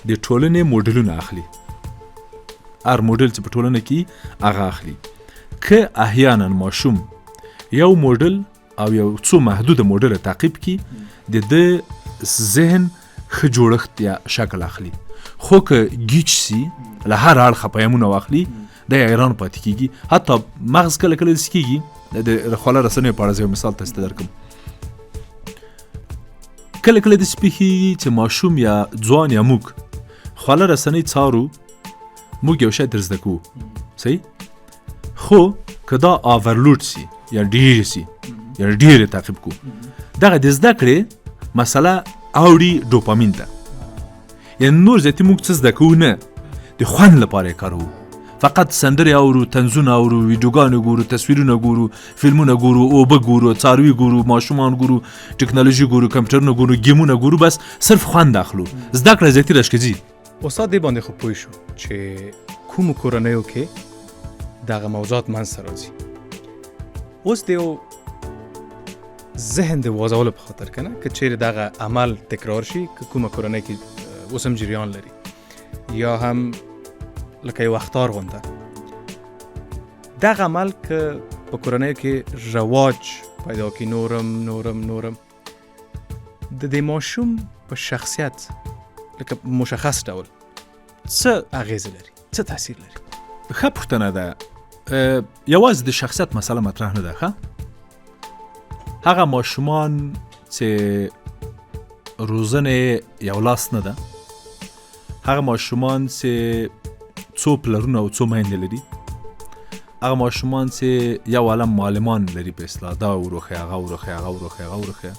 د ټولنې موډلونه اخلي هر موډل چې په ټولنه کې هغه اخلي که احیانا ماشوم یو موډل او یو څو محدوده موډل تعقیب کی د ذهن ښه جوړښت یا شکل اخلي خو که گیچ سی له هر اړخه پیامونه واخلي د ایران پاتې کیږي حتی مغز کله کله داسې کیږي د خواله رسنیو په اړه یو مثال تاسو ته درکړم کله کله داسې پیښیږي چې ماشوم یا ځوان یا موږ خواله رسنۍ څارو موږ یو شی در زده کوو صحیح خو که دا آورلود سی یا ډیر سی یا ډیر تعقیب کو دغه د زده کړې مسله اوړي ډوپامین ته یعنې نور زیاتې موږ څه زده کوو نه د خوند لپاره یې کاروو فقط سندرې اورو طنزونه اورو ویډیوګانې ګورو تصویرونه ګورو فلمونه ګورو اوبه ګورو څاروي ګورو ماشومان ګورو ټکنالوژي ګورو کمپیوټرونه ګورو ګیمونه ګورو بس صرف خوند اخلو زده کړه زیاتې راښکځي استاد دې باندې خو پوه شو چې کومو کورنیو کې دغه موضوعات منځته راځي اوس د یو ذهن د وازولو په خاطر کنه که چیرې دغه عمل تکرار شي که کومه کورنۍ کې اوس هم جریان لري یا هم لکه یو اخطار غونډه دغه عمل که په کورنۍ کې رواج پیدا کړي نورم د دې ماشوم په شخصیت لکه مشخص ډول څه اغیزه لري څه تاثیر لري ښه پوښتنه ده یوازې د شخصیت مسله مطرح نه ده ښه هغه ماشومان چې روزنې یو لاس نه ده هغه ماشومان چې څو پلرونه او څو میندې لري هغه ماشومان چې یو عالم معلمان لري په اصطلاح دا وروښیه هغه وروښیه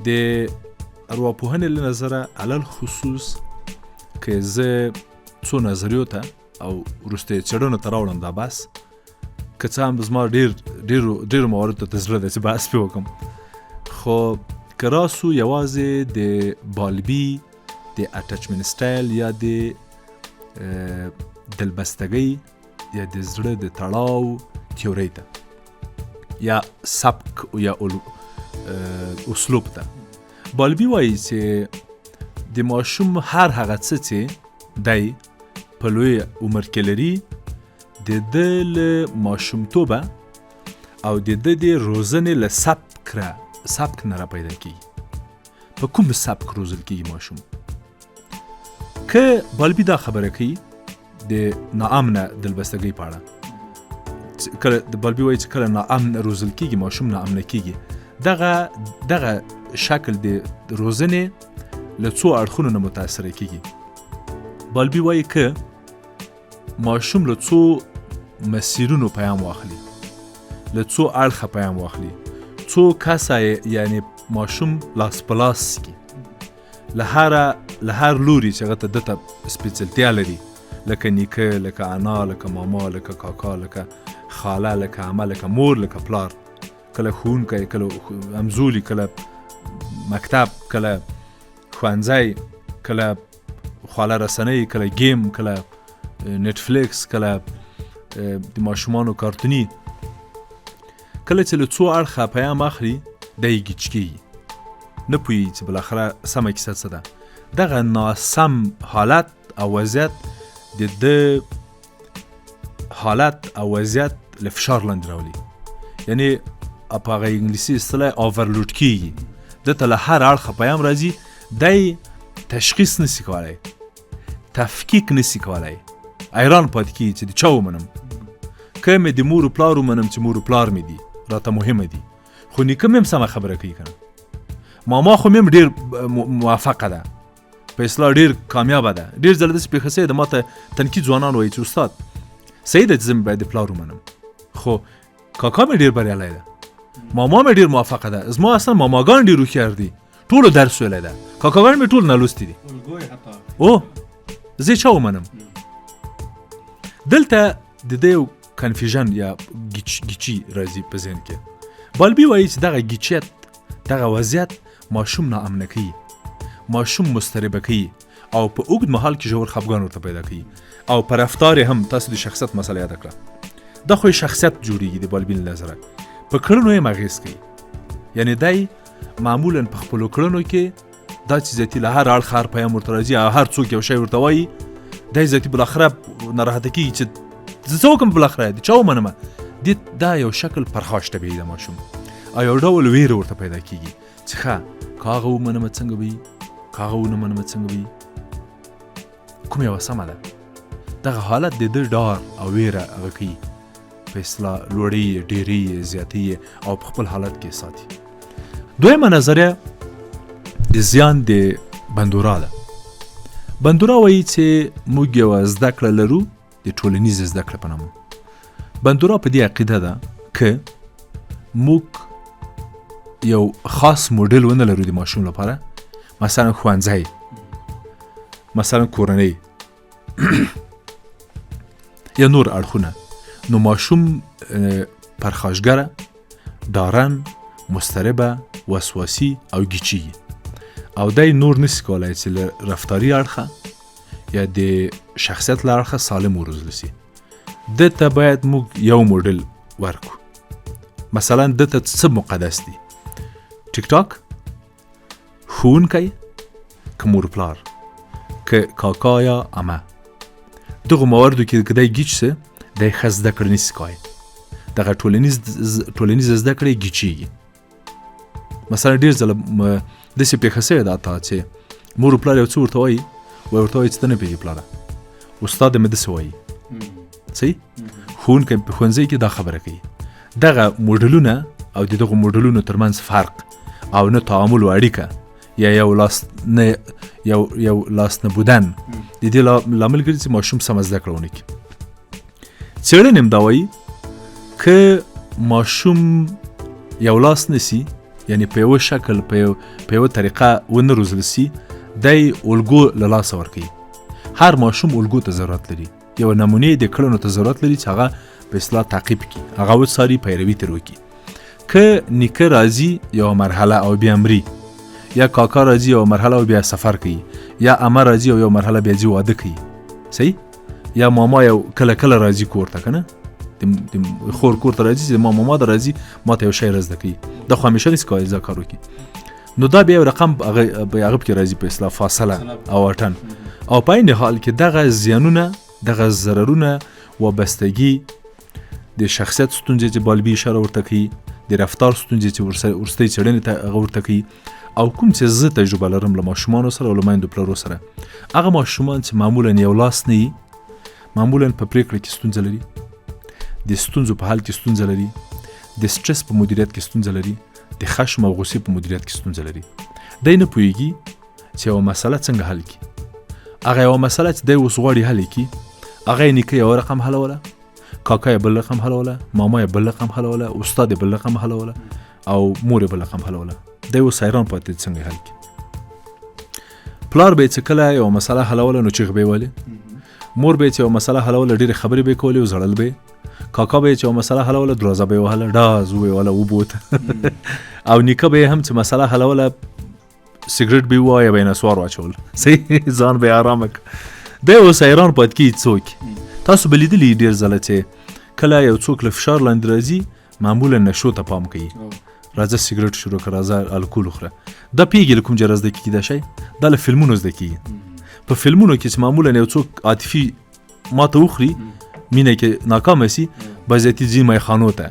د ارواپوهنې له نظره علل خصوص که زه څو نظریو ته او وروستۍ څېړنو ته راوړم دا بحث که څه هم زما ډېرو مواردو ته زړه ده چې بحث پرې وکړم خو که راسو یوازې د بالبي د اټچمنټ سټایل یا د دلبستګۍ یا د زړه د تړاو تیورۍ ته یا سبک یا اسلوب ته بالبي وایي چې د ماشوم هر هغه څه چې دی په لوی عمر کې لري د ده له ماشومتوبه او د ده د روزنې له سبک نه را پیدا کېږي په کوم سبک روزل کېږي ماشوم که بالبي دا خبره کوي د ناامنه دلبستګۍ په اړه. کله د بالبي وایي چې کله ناامن روزل کېږي ماشوم ناامنه کېږي. دغه شکل د روزنې له څو اړخونو نه متاثره کېږي. بالبي وایي که ماشوم له څو مسیرونو پیام واخلي، له څو اړخه پیام واخلي، څو کسه یعنی ماشوم لاس په لاس کي له هر لوري چې هغه ته دته سپېڅلتیا لري، لکه نیکه، لکه انا، لکه ماما، لکه کاکا، لکه خاله، لکه عمه، لکه مور، لکه پلار، کله ښوونکی، کله همزولي، کله مکتب، کله ښوونځی، کله خواله رسنۍ، کله گیم، کله نتفلیکس، کله د ماشومانو کارتوني. کله چې له څو اړخه پیام اخلي دی ګیچ کېږي، نه پوهېږي چې بالاخره سمه کیسه څه ده. دغه ناسم حالت او وضعیت د ده حالت او وضعیت له فشار لاندې راولي، یعنی په هغه انګلیسي اصطلاح اوورلوډ کېږي. ده ته له هر اړخه پیام راځي، دی تشخیص نسی کولی، تفکیک نسی کولی، حیران پاتې کېږي چې د چا ومنم. که مې د مور و پلار ومنم چې مور و پلار مې دي، راته مهمه دي، خو نیکه مې هم سمه خبره کوي که نه، ماما خو مې هم ډېر موفقه ده، په اصلاح ډېر کامیابه ده. ډېر ځله داسې پېښه سوې ده، ما ته تنقید ځوانان وایي چې استاد صحیح ده چې زه مې باید د پلار ومنم، خو کاکا مې ډېر بریالی ده، ماما مې ډېر موفقه ده، زما اصلا ماماګان ډېر هوښیار دي، ټولو درس ویلی ده، کاکاګان مې ټول نالوستي دي، او زه یې چا ومنم؟ دلته د ده یو کنفیژن یا ګیچي راځي په ذهن کې. بالبي وایي چې دغه ګیچیت، دغه وضعیت ماشوم ناامنه کوي، ماشوم مضطربه کوي او په اوږد مهال کې ژور خفګان ورته پیدا کوي او په رفتار هم. تاسو د شخصیت مسله یاده کړه، دا خو شخصیت جوړیږي د بالبي له نظره، په کړنو یې اغېز کوي. یعنی دی معمولا په خپلو کړنو کې دا چې ذاتي له هر اړخ هر پیام ورته راځي او هر څوک یو شی ورته وایي، دی ذاتي بالاخره ناراحته کېږي چې زه څه وکړم بالاخره د چا ومنمه. دا یو شکل پرخاش طبیعي ده ماشوم، او یو ډول ویره ورته پیدا کېږي چې ښه که هغه ومنمه څنګه به وي، که هغه ونه منمه څنګه به وي، کوم یوه سمه ده. دغه حالت د ده ډار او ویره هغه کوي، په اصطلاح لوړوي، ډېروي، زیاتوي او په خپل حالت کې ساتي. دویمه نظریه د زیان د بندورا ده. بندورا وایي چې موږ یوه زده کړه لرو د ټولنیزې زده کړه په نامه. بندورا په دې عقیده ده که موږ یو خاص موډل ونه لرو د ماشوم لپاره، مثلا ښوونځی، مثلا کورنیو یا نور اړخونه، نو ماشوم پرخاشګره، ډارن، مضطربه، وسواسي او ګیچي، او دی نور نسی کولی چې له رفتاري اړخه یا د شخصیت له اړخه سالم وروزل سي. ده ته باید موږ یو موډل ورکو. مثلا ده ته څه مقدس دي؟ ټیک ټاک، ښوونکی، که مور پلار، که کاکا یا عمه. دغه مواردو کې که دی ګیچ سه، دی ښه زده کړه نسی کولی، دغه ټولنیز زده کړه یې ګیچېږي. مثلا ډېر ځله داسې پېښه سوې ده تا چې مور و پلار یو څه ورته وایي، ورته وایي چې ته نه پوهېږې پلاره، استاد مې داسې وایي، صحیح. ښوونکی په ښوونځي کې دا خبره کوي. دغه موډلونه او د دغو موډلونو ترمنځ فرق او نه تعامل و اړیکه یا یو لاس نه بودن د دې لامل ګرځي چې ماشوم سمه زده کړه ونه کړي. څېړنې هم دا وایي که ماشوم یو لاس نسی، یعنی په یوه شکل په یوه طریقه ونه روزل سي، دی الګو له لاسه ورکوي. هر ماشوم الګو ته ضرورت لري، یو نمونې د کړنو ته ضرورت لري چې هغه په اصطلاح تعقیب کړي، هغه وڅاري، پیروي ترې وکړي. که نیکه راځي یوه مرحله او بیا مري، یا کاکا راځي یوه مرحله او بیا سفر کوي، یا عمه راځي او یوه مرحله بیا ځي واده کوي، صحیح. یا ماما یو کله راځي کور ته، که نه د خور کور ته راځي چې ما ماما ده راځي ما ته یو شی رزده کوي، دا خو همیشه نسی کولی دا کار وکړي. نو دا بیا یو رقم هغه پکې راځي په اصطلاح فاصله او واټن. او په عین حال کې دغه زیانونه، دغه ضررونه، وابستګي، د شخصیت ستونزې چې بالبي اشاره ورته کوي، د رفتار ستونزې چې وروستۍ څېړنې ته هغه ورته کوي، او کوم چې زه تجربه لرم له ماشومانو سره او له میندو پلرو سره، هغه ماشومان چې معمولا یو لاس نه وي، معمولا په پریکړه کې ستونزه لري، د ستونزو په حل کې ستونزه لري، د سټرس په مدیریت کې ستونزه لري، د خشم او غصې په مدیریت کې ستونزه لري. دی نه پوهېږي چې یوه مسله څنګه حل کړي. هغه یوه مسله چې دی اوس غواړي حل کړي، هغه یې نیکه یو رقم حلوله، کاکا یې بل رقم حلوله، ماما یې بل رقم حلوله، استاد یې بل رقم حلوله او مور یې بل رقم حلوله. دی اوس حیران پاتې څنګه حل کړي. پلار به یې چې کله یوه مسله حلوله نو چیغ به یې ولې، مور به یې چې یوه مسله حلوله ډېرې خبرې به یې کولې او زړل به یې، کاکا به یې چې یوه مسله حلوله دروازه به یې وهله ډاز وویوله وبوته او نیکه به یې هم چې مسله حلوله سیګرټ به یې ووایه به یې نسوار واچول، صحیح ځان به یې ارامه کړه. دی اوس حیران پاتې کېږي څوک. تاسو به لیدلي ډېر ځله چې کله یو څوک له فشار لاندې راځي معمولا نشو ته پام کوي، راځه سیګرټ شروع کړه، راځه الکول وخوره. دا پیږي له کوم ځایه زده کېږي دا شی؟ دا له فلمونو زده کېږي. په فلمونو کې چې معمولا یو څوک عاطفي ماته وخوري، مینه کې ناکامه سي، بعضې ځي میخانو ته.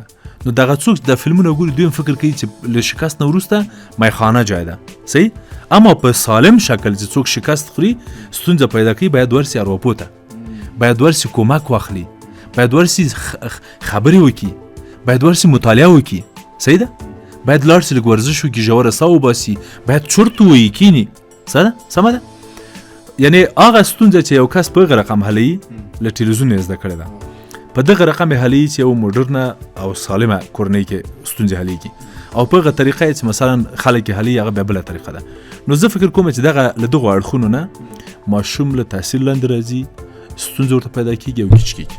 نو دغه څوک د فلمونو ګوري دویم فکر کوي چې له شکست نه وروسته میخانه جای ده، صحیح. اما په سالم شکل چې څوک شکست خوري ستونزه پیدا کوي، باید ورسي ارواپو ته، باید ورسي کومک واخلي، باید ورسي خبرې وکړي، باید ورسي مطالعه وکړي، صحیح ده. باید لاړ سي لږ ورزش وکړي، ژوره ساه وباسي، باید چرت ووایي کیني. سمه ده. یعنې هغه ستونزه چې یو کس په هغه رقم حلوي له تلویزیون یې زده کړې ده، په دغه رقم یې حلوي چې یو موډرنه او سالمه کورنۍ کې ستونزې حلېږي، او په هغه طریقه یې چې مثلا خلک یې حلوي هغه بیا بله طریقه ده. نو زه فکر کوم چې له دغو اړخونو نه ماشوم له تاثیر لاندې راځي، ستونزې ورته پیدا کېږي او کیچ کېږي.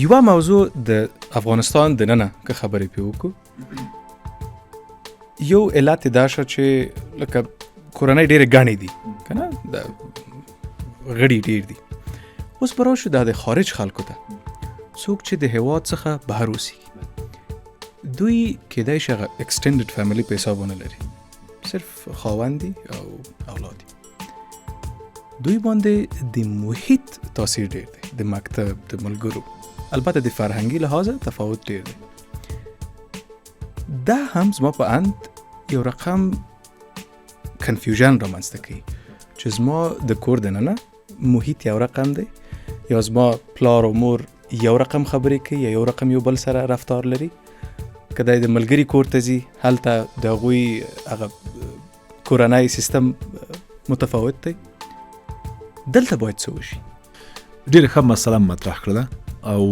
یوه موضوع د افغانستان دننه که خبرې پرې وکړو، یو علت دا شو چې لکه کورنۍ ډېرې ګڼې دي که نه، د غړي ډېر دي. اوس به راشو دا د خارج خلکو ته، څوک چې د هېواد څخه بهر اوسېږي، دوی کیدای شي هغه اکسټینډډ فیملي په حساب ونه لري، صرف خاوند دي او اولاد دي. دوی باندې د محیط تاثیر ډېر دی، د مکتب، د ملګرو، البته د فرهنګي لحاظه تفاوت ډېر دی. دا هم زما په اند یو رقم کنفیوژن رامنځته کوي چې زما د کور دننه محیط یو رقم دی، یا زما پلار او مور یو رقم خبرې کوي یا یو رقم یو بل سره رفتار لري، که د ملګري کور ته ځي هلته د هغوی هغه کورنی سیستم متفاوت دی. دلته باید څه وشي؟ ډېره ښه مسله مطرح کړله او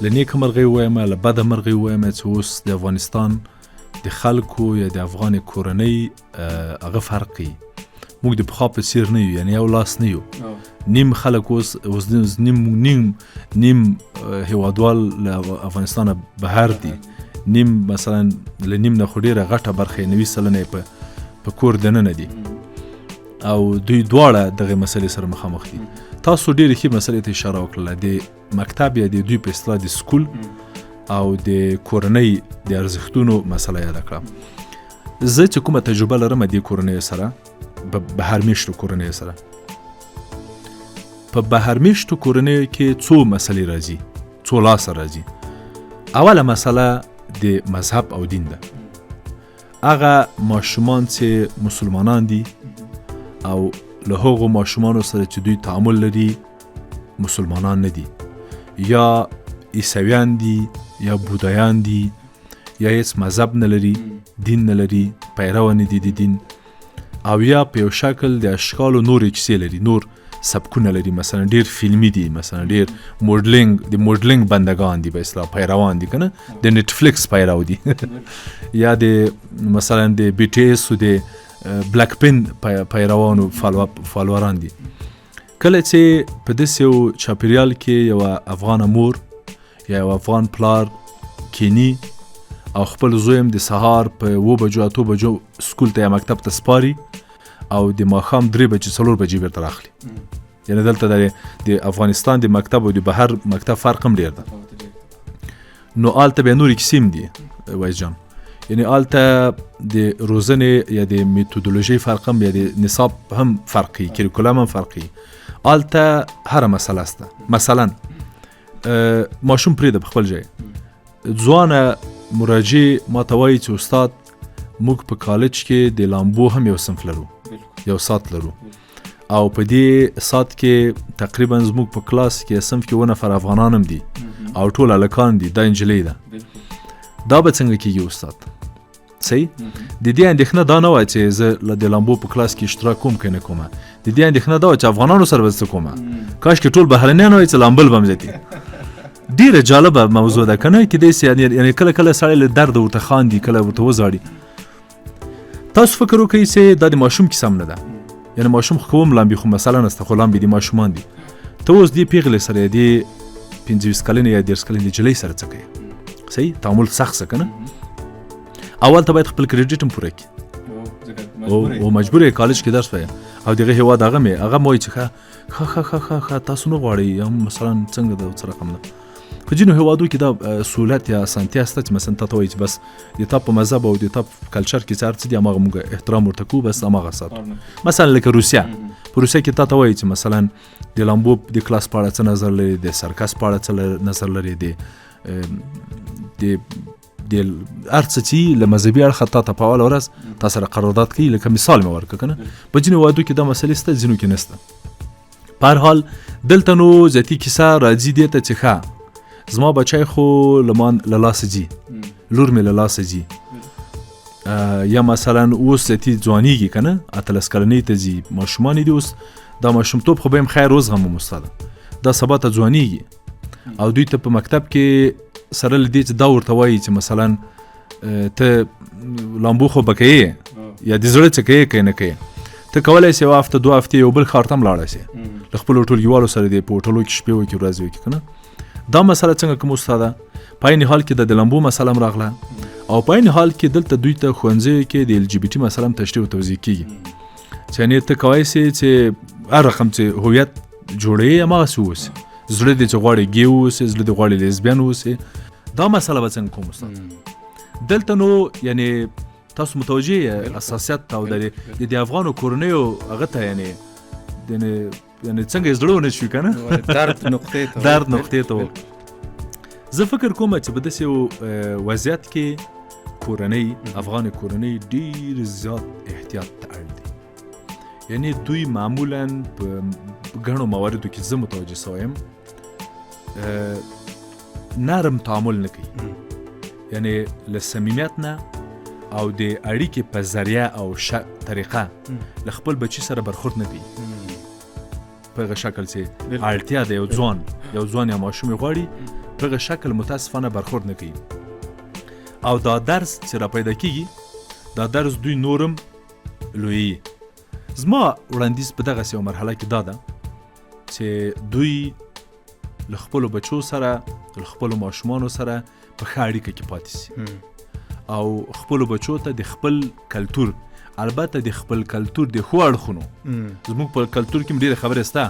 له نیکه مرغۍ ووایم له بده مرغۍ ووایم چې اوس د افغانستان د خلکو یا د افغان کورنۍ هغه فرق کوي. موږ د پخوا په څېر نه یو، یعنې یو لاس نه یو. نیم خلک اوس نیم هیوادوال له افغانستانه بهر دي، نیم مثلا له نیم نه خو ډېره غټه برخه 90 سلنه په کور دننه دي او دوی دواړه دغه مسلې سره مخامخ دي. تاسو ډېرې ښې مسلې ته اشاره وکړله، د مکتب یا د دوی په اصطلاح د سکول او د کورنۍ د ارزښتونو مسله یاده کړه. زه چې کومه تجربه لرم د کورنۍ سره، بهرمیشتو کورنۍ سره، په بهرمیشتو کورنۍ کې څو مسلې راځي، څو لاسه راځي. اوله مسله د مذهب او دین ده. هغه ماشومان چې مسلمانان دي او له هغو ماشومانو سره چې دوی تعامل لري مسلمانان نه دي، یا عیسویان دي یا بودایان دي، یا هیڅ مذهب نه لري، دین نه لري، پیرو نه دي د دین، او یا په یو شکل د اشکالو نورې کیسې لري، نور سبکونه لري، مثلا ډیر فلمی دي، مثلا ډیر موډلینګ بندگان دي، به اصطلاح پیروان دي کنه، د نتفلیکس پیرو دي یا د مثلا د بی ټی اس او د بلیک پین پیروانو فالووران دي. کله چې په داسې یو چاپیریال کې یو افغان مور یا یو افغان پلار کینی او خپل زویم د سهار په 2 بجو 8 بجو سکول ته یا مکتب ته سپاري او د ماښام 3 بجې 4 بجې بیرته راخلي، یعنې دلته د افغانستان د مکتب او د بهر مکتب فرق هم ډېر ده. نو هلته بیا نورې کیسې هم دي وایس جان، یعنی آلته د روزنې یا د میتودولوژي فرق هم یا د نصاب هم فرقی، کریکولم هم فرقی. آلته هر مسئله است. مثلا ماشوم پریده په خپل ځای ځوانه مراجع ما ته وایي چې استاد موږ په کالج کې د لامبو هم یو صنف لرو، یو ساعت لرو، او په دې سات کې تقریبا زموږ په کلاس کې صنف کې 2 نفر افغانان هم دي او ټول هلکان دي، دا انجلۍ ده. دا به څنګه کېږي استاد؟ صحیح. د دې اندېښنه دا نه وه چې زه له د لامبو په کلاس کې اشتراک کوم که نه کومه، د دې اندېښنه دا وه چې افغانانو سره به څه کومه، کاشکې ټول بهرنیان وای چې لامبل به م زیاتي. ډېره جالبه موضوع ده که نه؟ کیدای سي یعنې کله کله سړی له درده ورته خاندي، کله ورته وزاړي. تاسو فکر وکړئ چې دا د ماشوم کیسه هم نه ده، یعنې ماشوم خو کوم لامبي خو مثلا نسته، خو لامبي دي ماشومان دي. ته اوس دې پیغلې سره دې 25 کلنې یا 30 کلنې نجلۍ سره څه کوې؟ صحیح، تعامل سخت څه که نه؟ اول ته باید خپل کریډیټ هم پوره کړي او مجبور یې کالج کې درس وایي او دغه هېواد هغه مې وایي چې ښه تاسو نه غواړئ هم مثلا څنګه ده څه رقم ده. په ځینو هېوادو کې دا سهولت یا اسانتیا شته چې مثلا تا ته وایي چې بس د تا په مذهب او د تا په کلچر کې چې هر څه دي هماغه موږ احترام ورته کوو، بس هماغه ساتو. مثلا لکه روسیه، په روسیه کې تا ته وایي چې مثلا د لامبو د کلاس په اړه څه نظر لري، د سرکس په اړه څه نظر لري، د هر څه چې له مذهبي اړخه تا ته په اوله ورځ تا سره قرارداد کوي. لکه مثال مې ورکړه که نه، په ځینو هېوادو کې دا مسلې شته، ځینو کې نشته. په هر حال دلته نو ذاتي کیسه راځي دې ته چې ښه زما بچی خو له لاسه ځي، لور مې له لاسه ځي، یا مثلا اوس ذاتي ځوانېږي که نه، 18 کلنۍ ته ځي، ماشومان دي. اوس دا ماشومتوب خو به یم خیر وزغمم استاده، دا سبا ته ځوانېږي او دوی ته په مکتب کې سره له دې چې دا ورته وایي چې مثلا ته لامبو خو به کوې یا د زړه څه کوې که نه کوې، ته کولی سې 1 هفته 2 هفتې یو بل ښار ته هم لاړه سې، له خپلو ټولګیوالو سره دې په هوټلو کې شپې وکړي، ورځې وکړي که نه. دا مسله څنګه کوم استاده؟ په عین حال کې د لامبو مسله هم راغله او په عین حال کې دلته دوی ته ښوونځیو کې د LGBT مسله هم تشریح او توضیح کېږي، چې یعنې ته کولی سې چې هر رقم چې هویت جوړوې هماغسې واوسې، زړه دې چې غواړي ګې واوسې، زړه دې غواړي لیزبیان واوسې. دا مسله به څنګه کوم استاد؟ دلته نو یعنې تاسو متوجه یې اساسیت او د افغانو کورنیو هغه ته یعنې څنګه یې زړه ونه شوي که نه، درد نقطې ته. زه فکر کوم چې په داسې وضعیت کې کورنۍ، افغان کورنۍ ډېر زیات احتیاط ته اړ دي. یعنې دوی معمولا په ګڼو مواردو کې زه متوجه سوی یم نرم تعامل نه کوي، یعنې له صمیمیت نه او د اړیکې په ذریعه او طریقه له خپل بچي سره برخورد نه کوي په هغه شکل چې اړتیا ده یو ځوان یا ماشوم یې غواړي، په هغه شکل متاسفانه برخورد نه کوي. او دا درس چې را پیدا کېږي، دا درس دوی نورم لویېږي. زما وړاندیز په دغسې یو مرحله کې دا ده چې دوی له خپلو بچو سره، له خپلو ماشومانو سره په ښه اړیکه کې پاتې سي او خپلو بچو ته د خپل کلتور، البته د خپل کلتور د ښو اړخونو، زموږ په کلتور کې هم ډېرې خبرې شته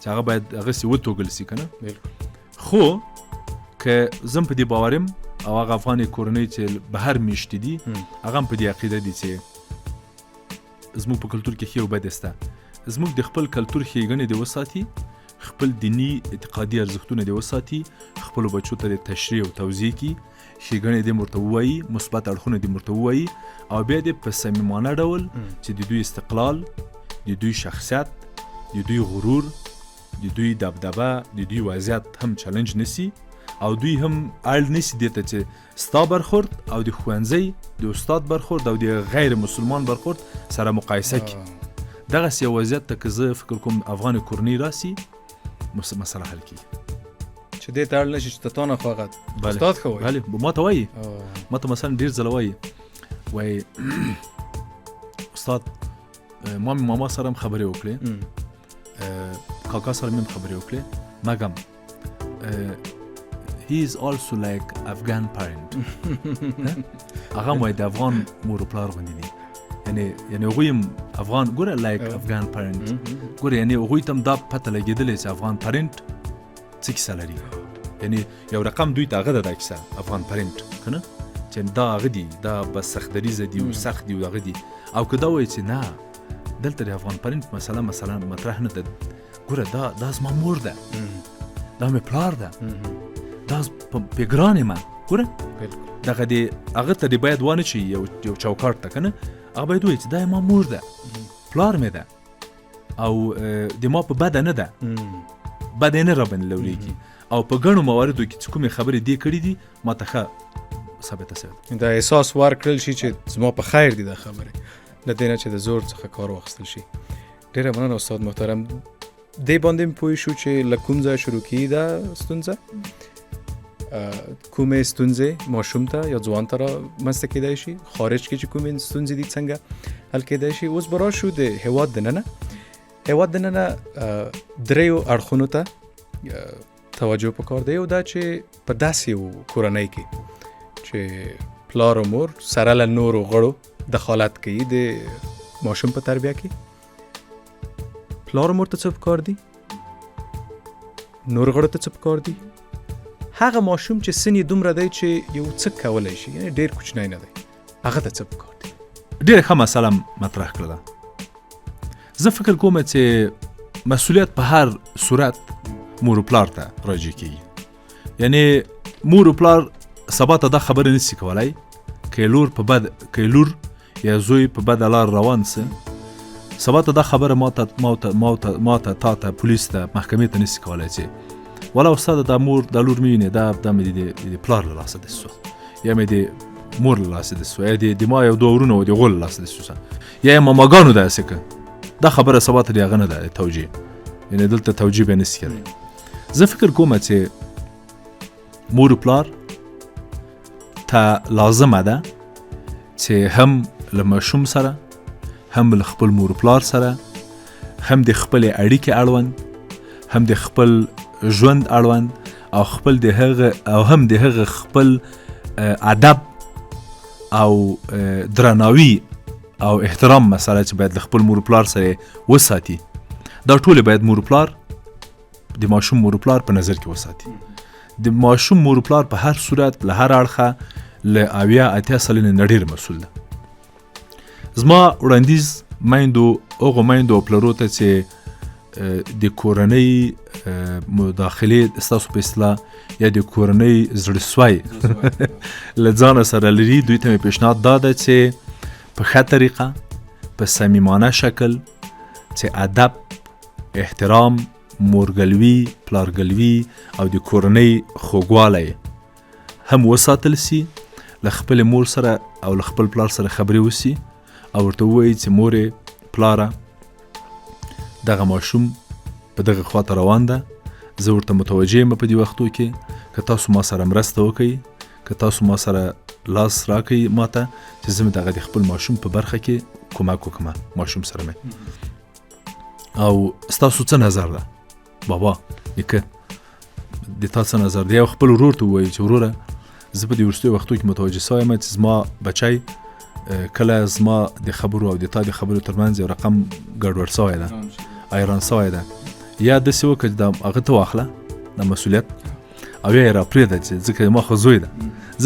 چې هغه باید هغسې وتوږل سي که نه. خو که زه هم په دې باور یم او هغه افغانې کورنۍ چې بهر میشتې دي هغه هم په دې عقیده دي چې زموږ په کلتور کې ښې او بدې شته. زموږ د خپل کلتور ښېګڼې دې وساتي، خپل دینی اعتقادي ارزښتونه دې وساتي، خپلو بچو ته دې تشریح او توضیح کړي، ښېګڼې دې ورته ووایي، مثبت اړخونه دې ورته ووایي او بیا دې په صمیمانه ډول چې د دوی استقلال، د دوی شخصیت، د دوی غرور، د دوی دبدبه، د دوی وضعیت هم چلنج نسی او دوی هم اړ نسی دې ته چې ستا برخورد او د ښوونځي د استاد برخورد او د غیر مسلمان برخورد سره مقایسه کړي. دغسې یو وضعیت ته که زه فکر کوم افغان کورنۍ راسي مسله حل کړي چې دې ته اړ نشي چې ته تا نه خو هغه استاد ښه وایي. ما ته وایي، ما ته مثلا ډېر ځله وایي استاد ما مې ماما سره هم خبرې وکړې، کاکا سره مې هم خبرې وکړې، مګم he is also like Afghan parent. هغه وایي د افغان مور و پلار غوندې دي، یعنې هغوی هم افغان ګوره لایک افغان پرنټ ګوره، یعنې هغوی ته هم دا پته لګېدلی چې افغان پرنټ څه کیسه لري، یعنې یو رقم دوی ته هغه ده دا کیسه افغان پرنټ که نه، چې دا هغه دي، دا بس سختدریزه دي او سخت دي او هغه دي. او که دا وایي چې نه دلته د افغان پرنټ مسله مثلا مطرح نه ده، ګوره دا زما مور ده، دا مې پلار ده، دا پې ګران یم ګوره، دغه دې هغه ته دې باید وانه شي یو چوکاټ ته که نه، هغه باید وایي چې دا یې ما مور ده، پلار مې ده، او د ما په بده نه ده بده نه را باندې لولیږي او په ګڼو مواردو کې چې کومې خبرې دې کړي دي ما ته ښه ثابته شوې دا احساس ورکړل شي چې زما په خیر دي دا خبرې د دې نه چې د زور څخه کار واخیستل شي. ډېره مننه استاد محترم. دې باندې مې پوه شو چې له کوم ځایه شروع کېږي دا ستونزه، کومې ستونزې ماشوم ته یا ځوان ته رامنځته کېدای شي، خارج کې چې کومې ستونزې دي څنګه حل کېدای شي. اوس به راشو د هېواد دننه. هېواد دننه دریو اړخونو ته توجه پکار دی. یو دا چې په داسې یو کورنۍ کې چې پلار او مور سره له نورو غړو دخالت کوي د ماشوم په تربیه کې. پلار او مور ته څه پکار دي، نور غړو ته څه پکار دي. هغه ماشوم چې سن یې دومره دی چې یو څه کولی شي، یعنې ډېر کوچنی نه دی، هغه ته څه پکار دي. ډېره ښه مسله مطرح کړله. زه فکر کوم چې مسؤلیت په هر صورت مور و پلار ته راجع کېږي. یعنې مور و پلار سبا ته دا خبره نشي کولی که لور یا زوی په بده لار روان سه، سبا ته دا خبره ما ته تا ته پولیس ته محکمې ته نشي کولی چې والا استاد دا مور دا لور مې وینې دا مې د پلار له لاسه داسې شوه یا مې د مور له لاسه داسې شوه یا د ما یو دوه ورونه و د غول له لاسه داسې شوه یا یې ماماګانو داسې که دا خبره سبا ته د هغه نه ده توجیه، یعنې دلته توجیه به نشي کېدی. زه فکر کوم چې مور و پلار ته لازمه ده چې هم له ماشوم سره، هم له خپل مور و پلار سره، هم د خپلې اړیکې اړوند، هم د خپل ژوند اړوند او خپل د هغه خپل ادب او درناوي او احترام مسله چې باید له خپل مور و پلار سره وساتي. دا ټول باید مور و پلار د ماشوم مور و پلار په نظر کې وساتي. د ماشوم مور و پلار په هر صورت له هر اړخه له 80 سلنې نه ډېر مسؤل ده. زما وړاندیز هغو میندو او پلرو ته چې د کورنۍ مداخلې ستاسو په اصطلاح یا د کورنۍ زړهسوی له ځانه سره لري، دوی ته مې پیشنهاد دا ده چې په ښه طریقه، په صمیمانه شکل چې ادب، احترام، مورګلوي، پلارګلوي او د کورنۍ خوږوالی هم وساتل سي. له خپل مور سره او له خپل پلار سره خبرې وسي او ورته ووایي چې مورې پلاره دغه ماشوم په دغه خواته روان ده، زه ورته متوجه یم په دې وختو کې، که تاسو ما سره مرسته وکئ، که تاسو ما سره لاس راکئ ماته چې زه مې دغه د خپل ماشوم په برخه کې کومک وکړم ماشوم سره مې. او ستاسو څه نظر ده بابا نیکه، د تا څه نظر دی؟ او خپل ورور ته ووایي چې وروره زه په دې وروستیو وختو کې متوجه سوی یم چې زما بچی کله زما د خبرو او د تا د خبرو ترمنځ یو رقم ګډوډ سوی ده، ایران سوی ده، یا داسې وکړه چې هغه ته واخله د مسؤلیت او یا یې راپرېږده چې ځکه ما خو زوی ده.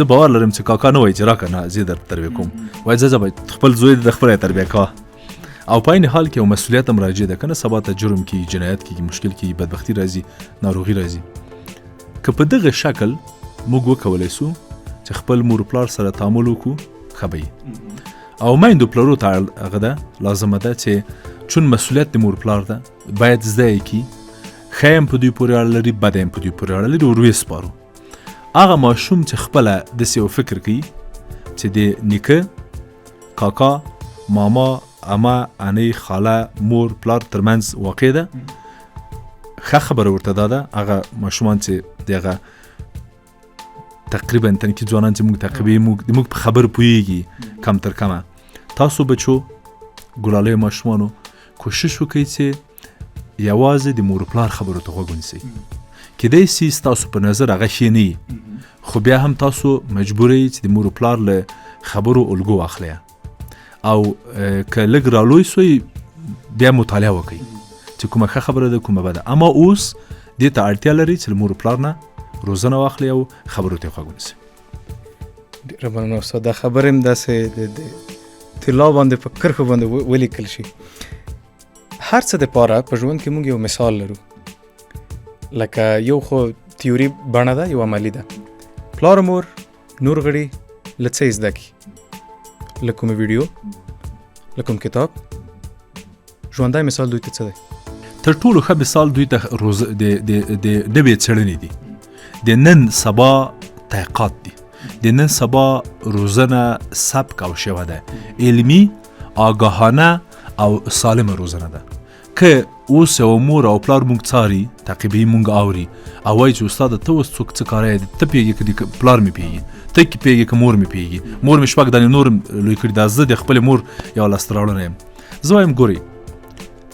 زه باور لرم چې کاکا نه وایي چې راکړه نه زه یې در تربیه کوم، وایي ځه به خپل زوی د خپله یې تربیه کوه. او په عین حال کې یو مسؤلیت هم راجع ده، که نه سبا ته جرم کېږي، جنایت کېږي، مشکل کېږي، بدبختي راځي، ناروغي راځي. که په دغه شکل موږ وکولی سو چې خپل مور پلار سره تعامل وکړو ښه به او میندو پلرو ته هغه ده لازمه ده چې چون مسؤلیت د مور پلار ده باید زده یې کړي، ښه هم په دوی پورې اړه لري، بده هم په دوی پورې اړه لري، ور وسپارو. هغه ماشوم چې خپله داسې یو فکر کوي چې د نیکه، کاکا، ماما، اما، انۍ، خاله، مور، پلار ترمنځ واقع ده، ښه خبره ورته دا ده. هغه ماشومان چې دغه تقریبا تنکي ځوانان چې موږ تعقیبوي، موږ په خبرو پوهېږي کم تر کمه. تاسو بچو ګلالیو ماشومانو کوشش وکړئ چې یوازې د مور پلار خبرو ته غوږ ونیسئ. کیدای سي ستاسو په نظر هغه ښې نه وي، خو بیا هم تاسو مجبور یئ چې د مور پلار له خبرو الګو واخلئ او که لږ رالوی سوی بیا مطالعه وکړئ چې کومه ښه خبره ده کومه بده. اما اوس دې ته اړتیا لري چې له مور پلار نه روزنه واخلئ او خبرو ته غوږ ونیسئ. ډېره مننه استاد. دا خبرې هم داسې د طلا باندې په کرښو باندې ولیکل شي. هر څه دپاره په ژوند کې موږ یو مثال لرو، لکه یو خو تیوري بڼه ده، یو عملي ده. پلار مور نور غړي له څه زده کړي، له کومې ویډیو، له کوم کتاب، ژوندی مثال دوی ته څه دی؟ تر ټولو ښه مثال دوی ته د نوې څېړنې دي، د نن سبا تحقیقات دي، د نن سبا روزنه سبک او شیوه ده، علمي، آگاهانه او سالمه روزنه ده. که اوس یو مور او پلار مونږ څاري، تعقیبوي، مونږ اوري او وایي چې استاده ته اوس څوک څه کاری دی، ته پوهېږې که پلار مې پوهېږي، ته پوهېږې که مور مې پوهېږي، مور مې شپږ دانې نور لوی کړي دا، زه د خپلې مور یوه لاسته راوړنه یم. زه وایم ګورئ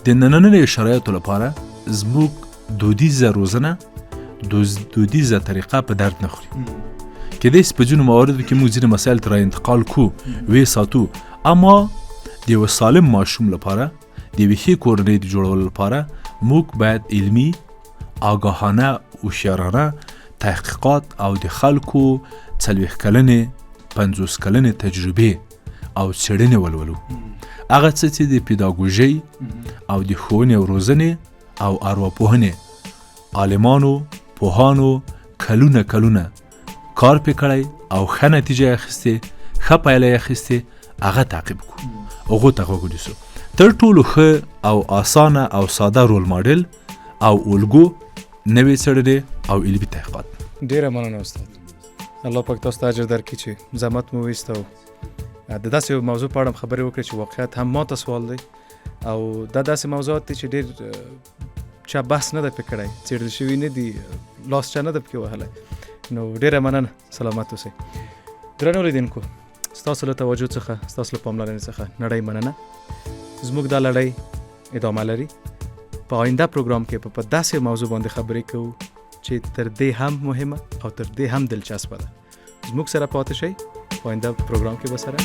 د نننیو شرایطو لپاره زموږ دودیزه روزنه، دودیزه طریقه په درد نه خوري. کیدای شي په ځینو مواردو کې موږ ځینې مسایل ترې انتقال کو، ویې ساتو، اما د یوه سالم ماشوم لپاره، د یوې ښې کورنۍ د جوړولو لپاره موږ باید علمي، آگاهانه، هوښیارانه تحقیقات او د خلکو 40 کلنې 50 کلنې تجربې او څېړنې ولولو. هغه څه چې د پیداګوژۍ او د ښوونې او روزنې او ارواپوهنې عالمانو، پوهانو کلونه کار پې کړی او ښه نتیجه یې اخیستې، ښه پایله یې اخیستې، هغه تعقیب کړو، هغو ته غوږ ونیسو. تر ټولو ښه او اسانه او ساده رول ماډل او الګو نوې څېړنې او علمي تحقیقات. ډېره مننه استاد. الله پاک تاسو ته اجر درکړي چې زحمت مو وایست او د داسې یو موضوع په اړه خبرې وکړې چې واقعیت هم ماته سوال دی او دا داسې موضوعات دي چې ډېر چا بحث نه ده پې کړی، څېړل شوي نه دي، لاس چا نه ده پکې وهلی. نو ډېره مننه، سلامت اوسئ. درنو لیدونکو، ستاسو له توجه څخه، ستاسو له پاملرنې څخه نړۍ مننه. زموږ دا لړۍ ادامه لري. په آینده پروګرام کې په داسې موضوع باندې خبرې کوو چې تر دې هم مهمه او تر دې هم دلچسپه ده. زموږ سره پاتې شئ. په آینده پروګرام کې به سره